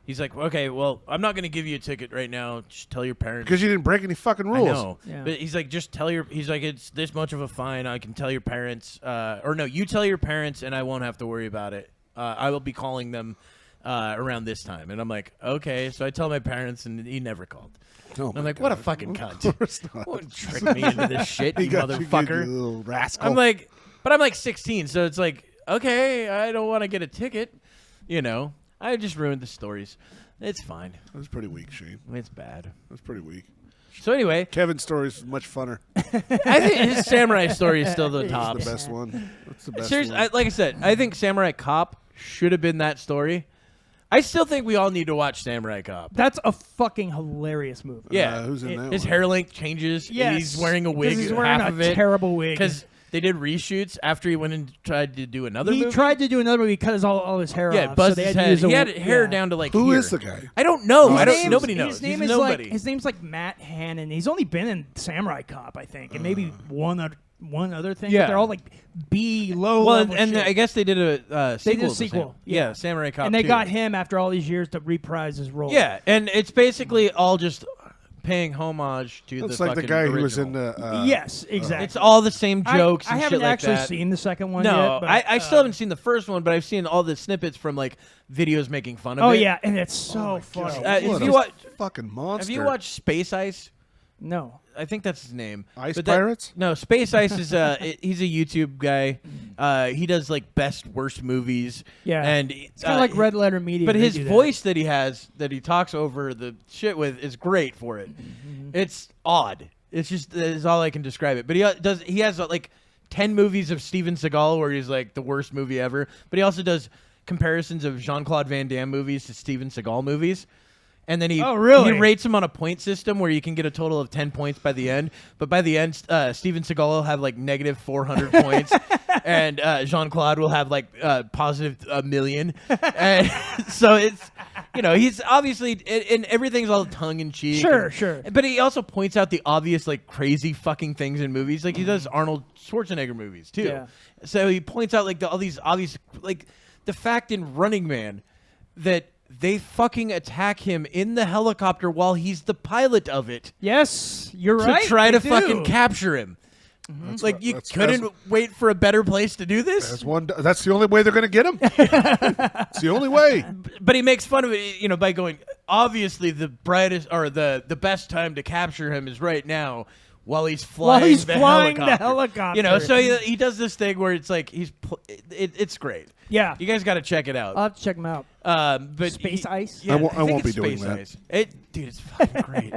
He's like, "Okay, well, I'm not going to give you a ticket right now. Just tell your parents." Because you didn't break any fucking rules. I know. Yeah. But he's like, just tell your. He's like, it's this much of a fine. I can tell your parents. Or no, you tell your parents, and I won't have to worry about it. I will be calling them around this time. And I'm like, okay. So I tell my parents, and he never called. Oh And I'm my like, what a God. fucking cunt! Of course not. Won't trick me into this shit, you got you, motherfucker. you little rascal. I'm like, but I'm like 16, so it's like, okay, I don't want to get a ticket. You know, I just ruined the stories. It's fine. That was pretty weak, Shane. It's bad. That was pretty weak. So anyway, Kevin's story is much funner. I think his samurai story is still the That's top. the best one. That's the best Seriously, one. like I said, I think Samurai Cop should have been that story. I still think we all need to watch Samurai Cop. That's a fucking hilarious movie. Yeah, who's in that his one? hair length changes. Yes. He's wearing a 'Cause wig. He's wearing half a of it, terrible wig. because they did reshoots after he went and tried to do another He movie. tried to do another movie, cut all his hair Yeah, off. buzzed so they his had to head. use He a- had hair yeah. down to like Who here. is the guy? I don't know. His I don't. name's- Nobody knows. His name He's is nobody. his name's like Matt Hannon. He's only been in Samurai Cop, I think, and maybe one other thing. Yeah. But they're all like low well, level and shit. I guess they did a sequel. They did a to sequel, Yeah, Samurai Cop. and they 2. got him after all these years to reprise his role. Yeah, and it's basically all just paying homage to That's the like the fucking guy original. who was in the. Yes, exactly. It's all the same jokes. I and haven't shit like actually that. seen the second one No, yet. But, I still haven't seen the first one, but I've seen all the snippets from like videos making fun of Oh it. yeah, and it's so funny. if what you a wa- fucking monster. Have you watched Space Ice? No. I think that's his name. Ice But Pirates? No, Space Ice is he's a YouTube guy. He does like best worst movies. Yeah. and It's kind of like Red Letter Media. But they his do that. voice that he has, that he talks over the shit with, is great for it. It's odd. It's just is all I can describe it. But he has like 10 movies of Steven Seagal where he's like the worst movie ever. But he also does comparisons of Jean-Claude Van Damme movies to Steven Seagal movies. And then he rates them on a point system where you can get a total of 10 points by the end. But by the end, Steven Seagal will have like negative 400 points, and Jean-Claude will have like positive 1,000,000. And so it's, he's obviously, and everything's all tongue in cheek. Sure. But he also points out the obvious like crazy fucking things in movies. Like he does Arnold Schwarzenegger movies too. Yeah. So he points out like all these obvious, like the fact in Running Man that they fucking attack him in the helicopter while he's the pilot of it Yes, you're to right. try they to fucking do. capture him. Like you that's- couldn't wait for a better place to do this. That's the only way they're going to get him. It's the only way. But he makes fun of it, by going, obviously the brightest or the best time to capture him is right now while he's flying the helicopter. So he does this thing where it's like it's great. Yeah. You guys got to check it out. I'll have to check them out. But Space Ice? Yeah, I won't think be it's doing Space that. Ice. Dude, it's fucking great.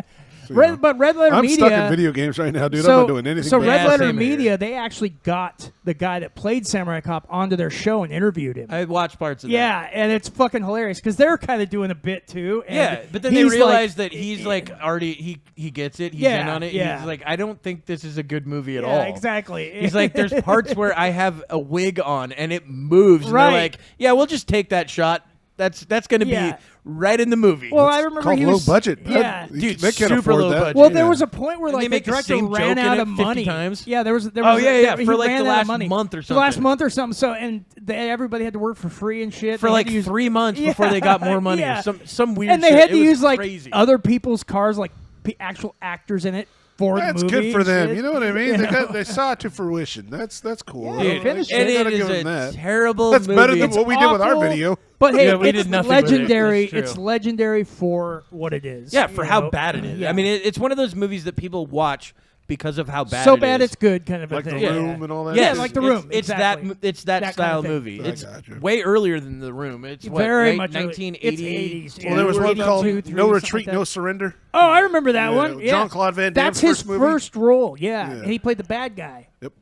So, But Red Letter I'm Media. stuck in video games right now, dude. I'm not doing anything. So but- Red Yeah, Letter same here. Media, they actually got the guy that played Samurai Cop onto their show and interviewed him. I watched parts of that. Yeah, and it's fucking hilarious because they're kind of doing a bit too. And Yeah, but then they he's realize like, that he's like already he gets it. He's Yeah, in on it. yeah. He's like, I don't think this is a good movie at yeah, all. exactly. He's like, there's parts where I have a wig on and it moves. And Right. they're like, yeah, we'll just take that shot. That's going to Yeah. be right in the movie. well, I remember called he low was budget. Yeah. Dude, they can't super afford low that. budget. Well, there Yeah. was a point where And they like the make the director same ran joke in out it of 50 money. times. Yeah, there was. Oh, yeah, he for, like, ran the out of last money. month or The last something. month or something. So and everybody had to work for free and shit. for They had like to use, 3 months before they got more money. Yeah. Or some weird and they shit. had to It was use like crazy. other people's cars, like actual actors in it for That's the movie. good for and them. shit. You know what I mean? You They, know? they saw it to fruition. That's cool. Yeah, Dude, finished and it. Gotta it give is them a that. terrible That's movie. better than what we did with our awful. video. But hey, Yeah, we it's did nothing with it. legendary. That's true. It's legendary for what it is. Yeah, for you how know? bad it is. Yeah. I mean, it's one of those movies that people watch because of how bad so it bad is. it's good, kind of a Like The thing. Room and all that. Yes, Yeah, like The it's- Room, It's exactly. that That kind style of thing. movie. I It's gotcha. way earlier than The Room. It's what, Very right? much early. 1980. It's 80s. Well, there was one 82, called 3, No something Retreat, like No that. Surrender. Oh, I remember that Yeah, one. Yeah. Jean-Claude Van Damme's That's his first movie. first role. Yeah, Yeah. and he played the bad guy. Yep.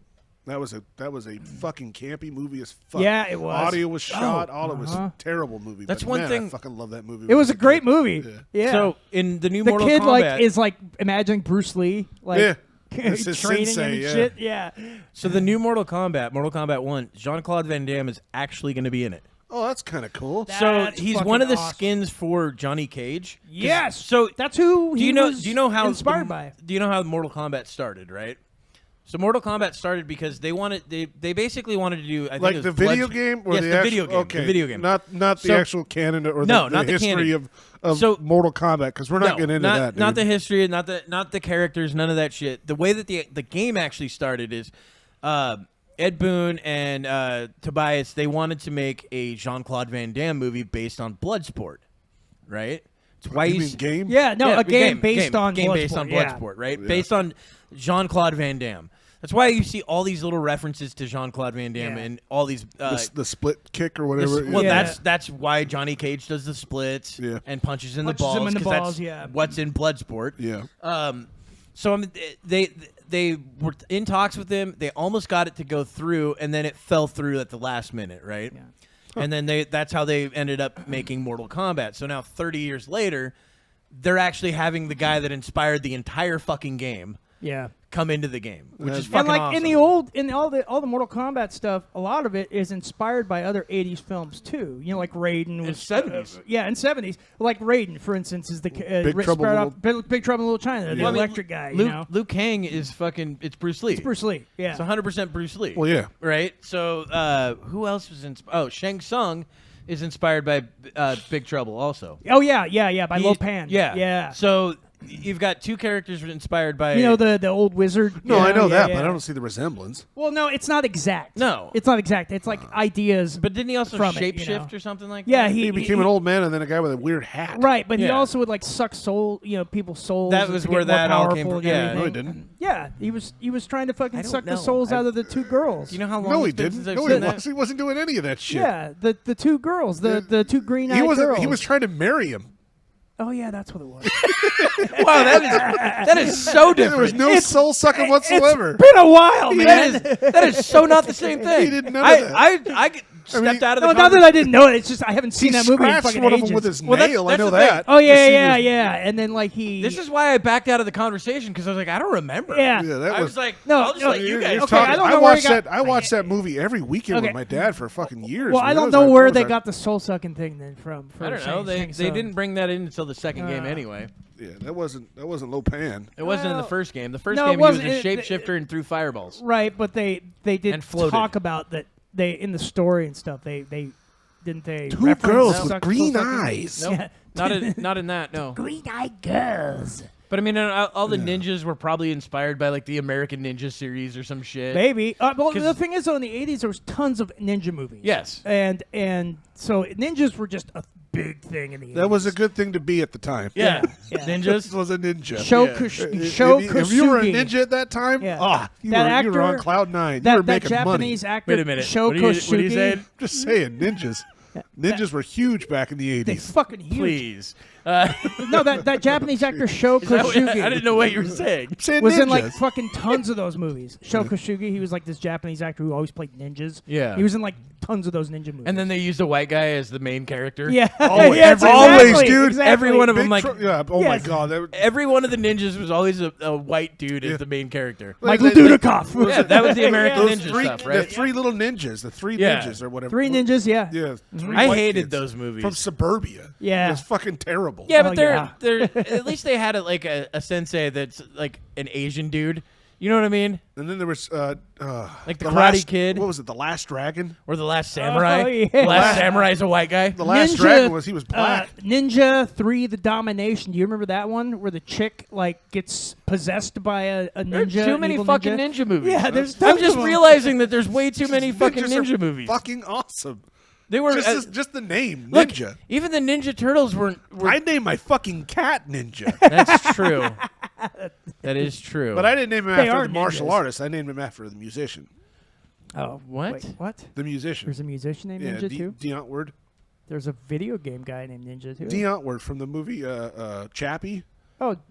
That was a fucking campy movie as fuck. Yeah, it was. Audio was shot. All it was a terrible movie. That's but one man, thing- I fucking love that movie. It was a great movie. Yeah. So in the new the Mortal kid Kombat, like is like imagining Bruce Lee, like Yeah. It's his training him sensei, and yeah. shit. Yeah. so the new Mortal Kombat 1, Jean-Claude Van Damme is actually going to be in it. Oh, that's kind of cool. So That's he's fucking one of the awesome. skins for Johnny Cage. 'Cause- Yes. So That's who do he you know? was Do you know how inspired by? Do you know how Mortal Kombat started? Right. So Mortal Kombat started because they wanted they basically wanted to do I think Like it was the video Blood- game or yes, the the actual, video game. Okay. The video game. Not the So- actual canon or No, the not the history canon. of So- Mortal Kombat because we're not getting into not, that. Not dude. the history, not the characters, none of that shit. The way that the game actually started is Ed Boon and Tobias, they wanted to make a Jean-Claude Van Damme movie based on Bloodsport, right? It's why You you mean s- game? Yeah, no, Yeah, a game based on game Bloodsport. based on yeah. Bloodsport, right? Based on Jean-Claude Van Damme. That's why you see all these little references to Jean-Claude Van Damme Yeah. and all these. The split kick or whatever. Well, Yeah. that's why Johnny Cage does the splits Yeah. and punches in Punches the balls. him in the 'cause balls, that's yeah. what's in Bloodsport. Yeah. So I mean, they were in talks with him. They almost got it to go through, and then it fell through at the last minute, right? Yeah. And then that's how they ended up making Mortal Kombat. So now 30 years later, they're actually having the guy that inspired the entire fucking game Yeah. come into the game, which is And fucking And like awesome. in all the Mortal Kombat stuff, a lot of it is inspired by other 80s films too. You know, like Raiden was 70s. yeah, in 70s. Like Raiden, for instance, is the Big spread Trouble out- Big Trouble in Little China, the Yeah. Well, I mean, electric guy. Luke, you know, Liu Kang is fucking. It's Bruce Lee. it's Bruce Lee. Yeah. It's 100% Bruce Lee. Well, yeah. Right. So who else was in? Oh, Shang Tsung is inspired by Big Trouble also. Oh yeah, by He- Lo Pan. Yeah. yeah. So you've got two characters inspired by. You know the old wizard. No, you I know that, yeah. but I don't see the resemblance. Well, no, it's not exact. No. it's not exact. It's like ideas. But didn't he also from it, shapeshift you know. or something like Yeah, that? He became an old man and then a guy with a weird hat. Right, but he Yeah. also would like suck soul, people's souls. That to was get where more that all came powerful from. and Yeah. everything. No, he didn't. Yeah, he was trying to fucking I don't suck the know. souls out of the two girls. Do you know how long? No, he it's been didn't. since I've No, seen he that? was. He wasn't doing any of that shit. Yeah, the two girls, the two green-eyed He wasn't. girls. He was trying to marry him. Oh yeah, that's what it was. Wow, that is so There was different. no soul sucking whatsoever. It's been a while, man. That is so not the same thing. He did none of that. I stepped out of the. No, not that I didn't know it. It's just I haven't He seen that movie in scratched fucking one ages. of them with his Well, that's- nail. I that's know the thing. that. Oh yeah, Just he yeah, was- yeah. And then like he. This is why I backed out of the conversation because I was like, I don't remember. Yeah. Yeah, that I was. was like, No, I'll just no, let you You're guys. Okay, talking- I don't I know where he watched got- that. I watched that movie every weekend Okay. with my dad for fucking years. Well, man. I don't Those know are- where those they are- got the soul sucking thing then from. I don't know. They didn't bring that in until the second game anyway. Yeah, that wasn't Lo Pan. It wasn't in the Well, first game. The first no, it game he was wasn't. a It- shapeshifter and threw fireballs. Right, but they did And floated. talk about that. They in the story and stuff. They didn't they Two reference girls soul with sucking? green eyes. Nope. Yeah. Not in that. No. Green-eyed girls. But I mean, all the ninjas were probably inspired by like the American Ninja series or some shit. Maybe. Well, 'Cause- the thing is, though, in the 80s, there was tons of ninja movies. Yes. And so ninjas were just a big thing in the 80s. That was a good thing to be at the time. Yeah. Yeah. This Ninjas. was a ninja. If If you were a ninja at that time, Yeah. you That were on actor- cloud nine. You that, were that making Japanese money. actor, Wait a minute. Sho What are you Kosugi, saying? Just saying, ninjas. Ninjas were huge back in the They 80s. fucking huge. Please. No, that Japanese actor Sho I Kosugi didn't know what you were saying. I'm saying was ninjas. in like fucking tons of those movies. Sho Kosugi, he was like this Japanese actor who always played ninjas. Yeah. He was in like tons of those ninja movies. And then they used a white guy as the main character. yeah, Always, yeah, always, exactly, dude. exactly. Every one of them, Big like, yeah. Oh my Yes. god. That, every one of the ninjas was always a white dude Yeah. as the main character. Michael They- they- Dudikoff. Yeah, that was the American those ninja three, stuff, the right? three little ninjas, the three Yeah. ninjas or whatever. Three ninjas, yeah. Yeah. three I white hated kids those movies. from suburbia. Yeah. It was fucking terrible. Yeah, Oh, but they're yeah. at least they had like a sensei that's like an Asian dude. You know what I mean? And then there was Like the Karate Last- Kid. What was it? The Last Dragon. Or the Last Samurai. Oh, yeah. The Last Samurai's a white guy. The Last Ninja, Dragon was he was black. Ninja 3: The Domination. Do you remember that one where the chick like gets possessed by a ninja? There's too many evil fucking ninja movies. Yeah, there's I'm tons just of them. realizing that there's way too many fucking Ninjas are ninja movies. Fucking awesome. They were Just the name look, Ninja. even the Ninja Turtles were I'd name my fucking cat Ninja. That's true. That is true. But I didn't name him They after are the martial ninjas. artist. I named him after the musician. Oh, What? Wait, what? The musician. There's a musician named yeah, Ninja too. Deontward. There's a video game guy named Ninja too. Deontward from the movie Chappie.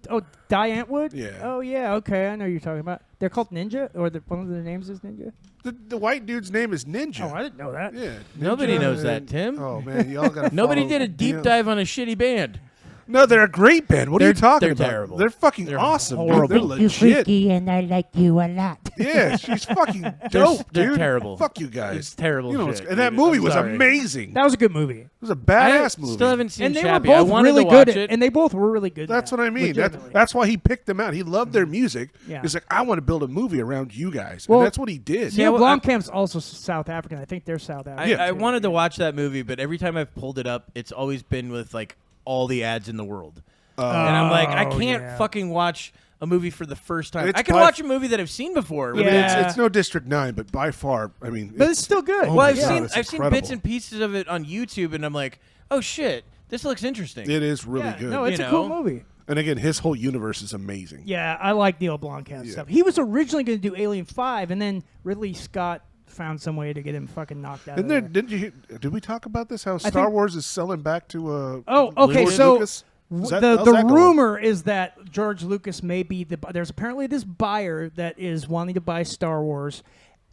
Oh, Diane Wood? Yeah. Oh, yeah, okay, I know who you're talking about. They're called Ninja? Or one of their names is Ninja? The white dude's name is Ninja. Oh, I didn't know that. Yeah. Nobody Ninja knows that, and- Tim. Oh, man, y'all got to Nobody did a deep dive on a shitty band. No, they're a great band. What are you talking they're about? terrible. They're fucking They're awesome. Dude. horrible. They're You legit. freaky and I like you a lot. Yeah, she's fucking dope, they're dude. terrible. Fuck you guys. It's terrible You know, shit, and that dude. movie I'm was sorry. amazing. That was a good movie. It was a I badass movie. still haven't seen And they Chappie. were I both wanted really to good watch at it. and they both were really good. That's at what it, I mean. legitimately. That's why he picked them out. He loved their music. Yeah. He's like, I want to build a movie around you guys. Well, and that's what he did. Yeah, Neil well, Blomkamp's also South African. I think they're South African. I too. wanted to watch that movie, but every time I've pulled it up, it's always been with like all the ads in the world. And I'm like, I can't fucking watch a movie for the first time. It's I can by watch a movie that I've seen before. I mean, Yeah. it's no District 9, but by far, I mean. But it's still good. Oh Well, my I've God, seen it's I've seen incredible. bits and pieces of it on YouTube, and I'm like, oh shit, this looks interesting. It is really Yeah, good. no, it's You a cool know? movie. And again, his whole universe is amazing. Yeah, I like Neil Blomkamp Yeah. stuff. He was originally going to do Alien 5, and then Ridley Scott found some way to get him fucking knocked out. Isn't of there, there. did we talk about this? How Star think- Wars is selling back to Oh, okay, George so Lucas? Is that- the how's that going? rumor is that George Lucas may be there's apparently this buyer that is wanting to buy Star Wars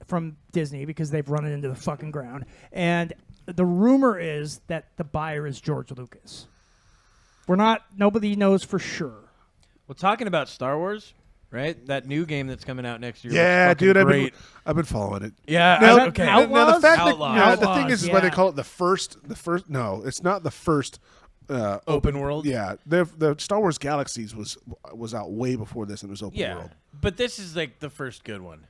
from Disney because they've run it into the fucking ground, and the rumor is that the buyer is George Lucas. Nobody knows for sure. Well, talking about Star Wars, right? That new game that's coming out next year. Yeah, looks fucking dude, great. I've been following it. Yeah, Now, okay. now the Outlaws? fact Outlaws. that the thing Outlaws, is why they yeah. call it the first. No, it's not the first. Open world. Yeah, the Star Wars Galaxies was out way before this, and it was open Yeah, world. but this is like the first good one.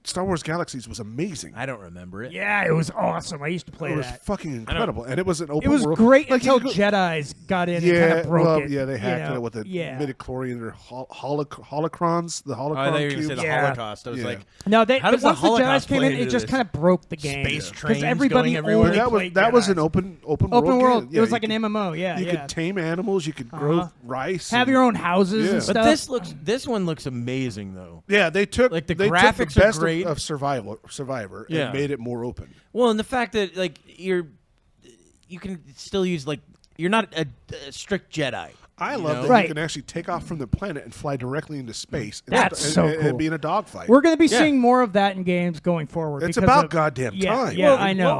Star Wars Galaxies was amazing. I don't remember it. Yeah, it was awesome. I used to play It was that. fucking incredible, and it was an open It was world. great Like, you until could go- Jedi's got in and Yeah, kind of broke well, it. yeah, they you hacked know? it with the yeah. midichlorian or holocrons, the Oh, I thought you holocron were going to cubes. say the Yeah. Holocaust. I was Yeah. like, No, How does the once the Jedi's Holocaust came play in, it into just this? kind of broke the game. Space 'Cause trains everybody going everywhere? only Well, played that was an Jedis. open Open world. world. game. It Yeah, was you like could- an MMO. Yeah, You yeah. could tame animals. You could grow rice. Have and- your own houses Yeah. and but stuff. this one looks amazing though. Yeah, they took Like, the they graphics took the are best great. of Survivor Yeah. and made it more open. Well, and the fact that like you can still use like you're not a strict Jedi. I you love know? that Right. you can actually take off from the planet and fly directly into space. That's and, so and, cool. and be in a dogfight. We're going to be Yeah. seeing more of that in games going forward. It's because about of- goddamn yeah, time. Yeah, Well, I know.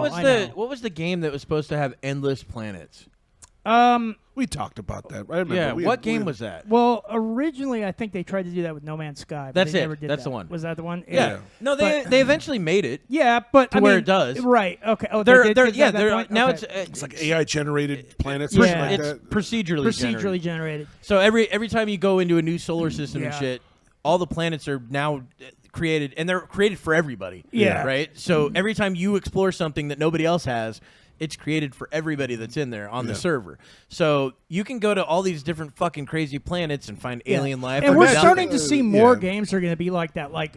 What was the game that was supposed to have endless planets? We talked about that. I remember. Yeah, We what had- game we- was that? Well, originally, I think they tried to do that with No Man's Sky. But That's they it. Never did That's that. the one. Was that the one? Yeah. No, they eventually made it. Yeah, but To I where mean, it does. Right. Okay. Oh, They're they did get to that point? now Okay. It's like AI generated planets. Yeah. or something like it's that. procedurally generated. generated. So every time you go into a new solar system and Yeah. shit, all the planets are now created, and they're created for everybody. Yeah. Right. So every time you explore something that nobody else has, it's created for everybody that's in there on the Yeah. server. So you can go to all these different fucking crazy planets and find alien life. And or we're nothing. starting to see more yeah. games are going to be like that. Like,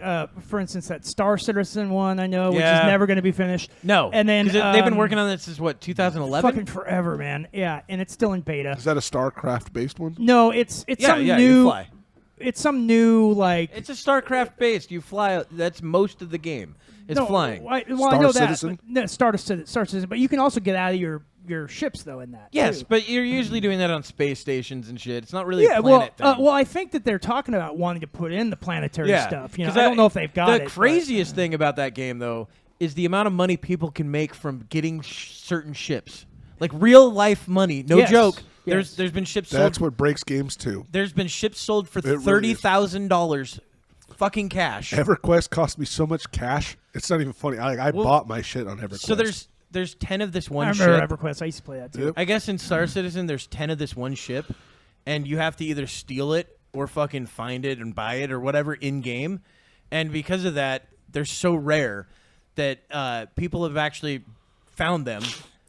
for instance, that Star Citizen one I know, which Yeah. is never going to be finished. No, And then 'cause they've been working on this since what 2011. fucking forever, man. Yeah, and it's still in beta. Is that a StarCraft based one? No, it's some you new. fly. It's some new like. It's a StarCraft based. You fly. That's most of the game. It's no, flying. I Star know Citizen? that. No, Star Citizen, but you can also get out of your ships though in that. Yes, too. but you're usually doing that on space stations and shit. It's not really Yeah, a planet thing. well, I think that they're talking about wanting to put in the planetary yeah. stuff. You know, 'Cause I don't know if they've got the it. but- craziest thing about that game, though, is the amount of money people can make from getting certain ships, like real life money. No Yes, joke. yes. There's been ships That's sold. what breaks games too. There's been ships sold for really is. $30,000, fucking cash. EverQuest cost me so much cash. It's not even funny. I Well, bought my shit on EverQuest. So there's 10 of this one I ship. remember EverQuest. I used to play that too. Yep. I guess in Star Citizen, there's 10 of this one ship, and you have to either steal it or fucking find it and buy it or whatever in game. And because of that, they're so rare that people have actually found them.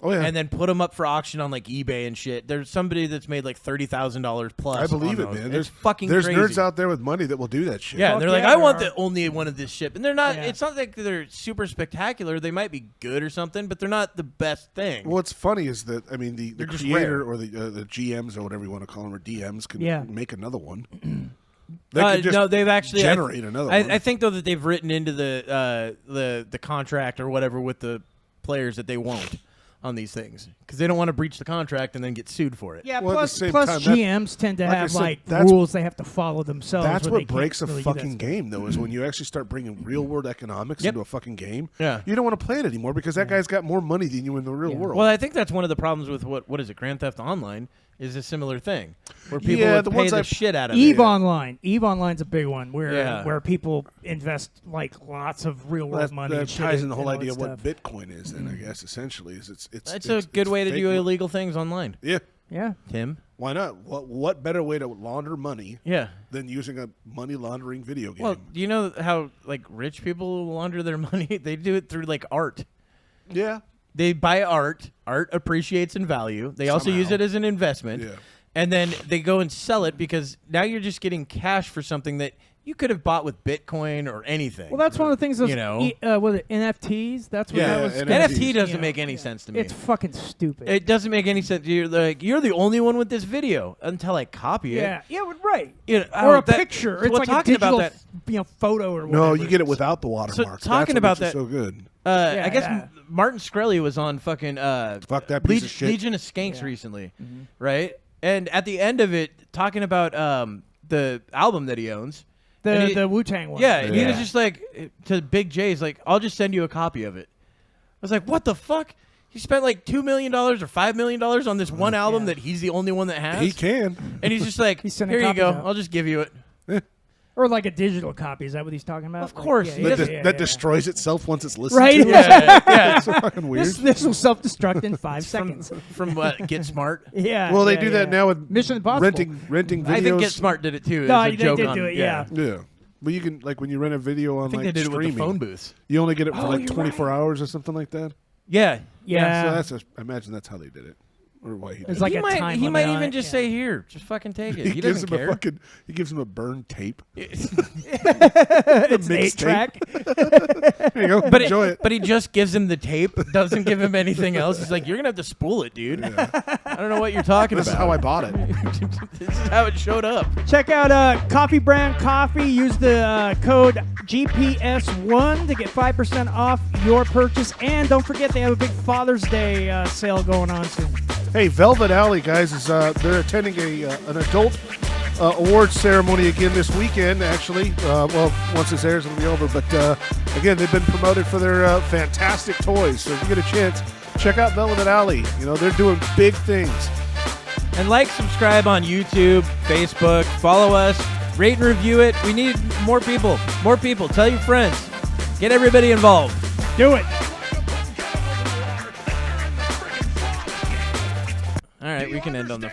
Oh, yeah. And then put them up for auction on like eBay and shit. There's somebody that's made like $30,000 plus. I believe on it, those. man. It's There's fucking there's crazy. nerds out there with money that will do that shit. Yeah, Fuck they're like, yeah, I there want are. the only one of this ship, and they're not. Yeah. It's not like they're super spectacular. They might be good or something, but they're not the best thing. Well, what's funny is that the They're just creator rare. or the GMs or whatever you want to call them or DMs can Yeah. make another one. They could just no, they've actually generate another one. I think though that they've written into the contract or whatever with the players that they won't. on these things because they don't want to breach the contract and then get sued for it. Yeah, Well, at the plus same plus time, that- GMs tend to like I have said, like that's- rules they have to follow themselves. That's where what they can't breaks a really do that fucking stuff. game, though, is when you actually start bringing real world economics Yep. into a fucking game. Yeah. You don't want to play it anymore because that guy's got more money than you in the real world. Well, I think that's one of the problems with what is it, Grand Theft Online, is a similar thing where people Yeah, would the pay ones the I've- shit out of Eve it. Online. Eve Online's a big one where Yeah. where people invest like lots of real world money. that and shit ties in and the whole all that idea of what stuff. Bitcoin is. Then I guess essentially is it's That's a good way to fake do mo- illegal things online. Yeah, Yeah. Tim? why not? What better way to launder money Yeah. than using a money laundering video game? Well, do you know how like rich people launder their money? They do it through like art. yeah, They buy art. Art appreciates in value. They also use Somehow. it as an investment. Yeah. And then they go and sell it because now you're just getting cash for something that you could have bought with Bitcoin or anything. Well, that's one of the things. Those, You know. was it NFTs? That's what Yeah, that was. NFTs. NFT doesn't You know, make any yeah. sense to me. It's fucking stupid. It doesn't make any sense. You're the only one with this video until I copy it. yeah, right. You know, Or oh, a that- picture. It's well, like a talking digital, about that. photo or whatever. no, you get it without the watermark. So talking That's about what makes that- it so good. Yeah, I guess yeah. Martin Skreli was on fucking Fuck that piece of shit. Legion of Skanks Yeah. recently, right? And at the end of it, talking about the album that he owns. and he- the Wu Tang one. Yeah, and he Yeah. was just like to Big J, he's like, "I'll just send you a copy of it." I was like, "What the fuck? He spent like $2 million or $5 million on this one album Yeah. that he's the only one that has." He can. And he's just like, He's sending "Here you go. copies out. I'll just give you it." Or like a digital copy. Is that what he's talking about? Of course. Like, He yeah, That, doesn't- yeah, that yeah. destroys itself once it's listened Right? to. Yeah, It's so fucking weird. This will self-destruct in 5 seconds. from what? Get Smart. Yeah. Well, they yeah, do that yeah. now with Mission Impossible. renting videos. I think Get Smart did it too. No, as a they joke did on, do it, yeah. Yeah, but you can like when you rent a video on I think like they did it with streaming, the phone booths. you only get it for Oh, like you're 24 right. hours or something like that. Yeah, Yeah. So I imagine that's how they did it, or why he did It's it. like he a might, time he limit might on even it, just yeah. say, "Here, just fucking take it." He gives doesn't him care. he gives him a burned tape. It's an mixtape. 8-track. There you go. But Enjoy it. But he just gives him the tape. Doesn't give him anything else. He's like, "You're gonna have to spool it, dude." I don't know what you're talking This is about. how I bought it. This is how it showed up. Check out Coffee Brand Coffee. Use the code GPS1 to get 5% off your purchase. And don't forget, they have a big Father's Day sale going on soon. Hey, Velvet Alley guys is they're attending an adult awards ceremony again this weekend. Actually, well, once this airs, it'll be over. But again, they've been promoted for their fantastic toys. So if you get a chance, check out Velvet Alley. You know they're doing big things. And like, subscribe on YouTube, Facebook. Follow us. Rate and review it. We need more people. More people. Tell your friends. Get everybody involved. Do it. All right, we can end on the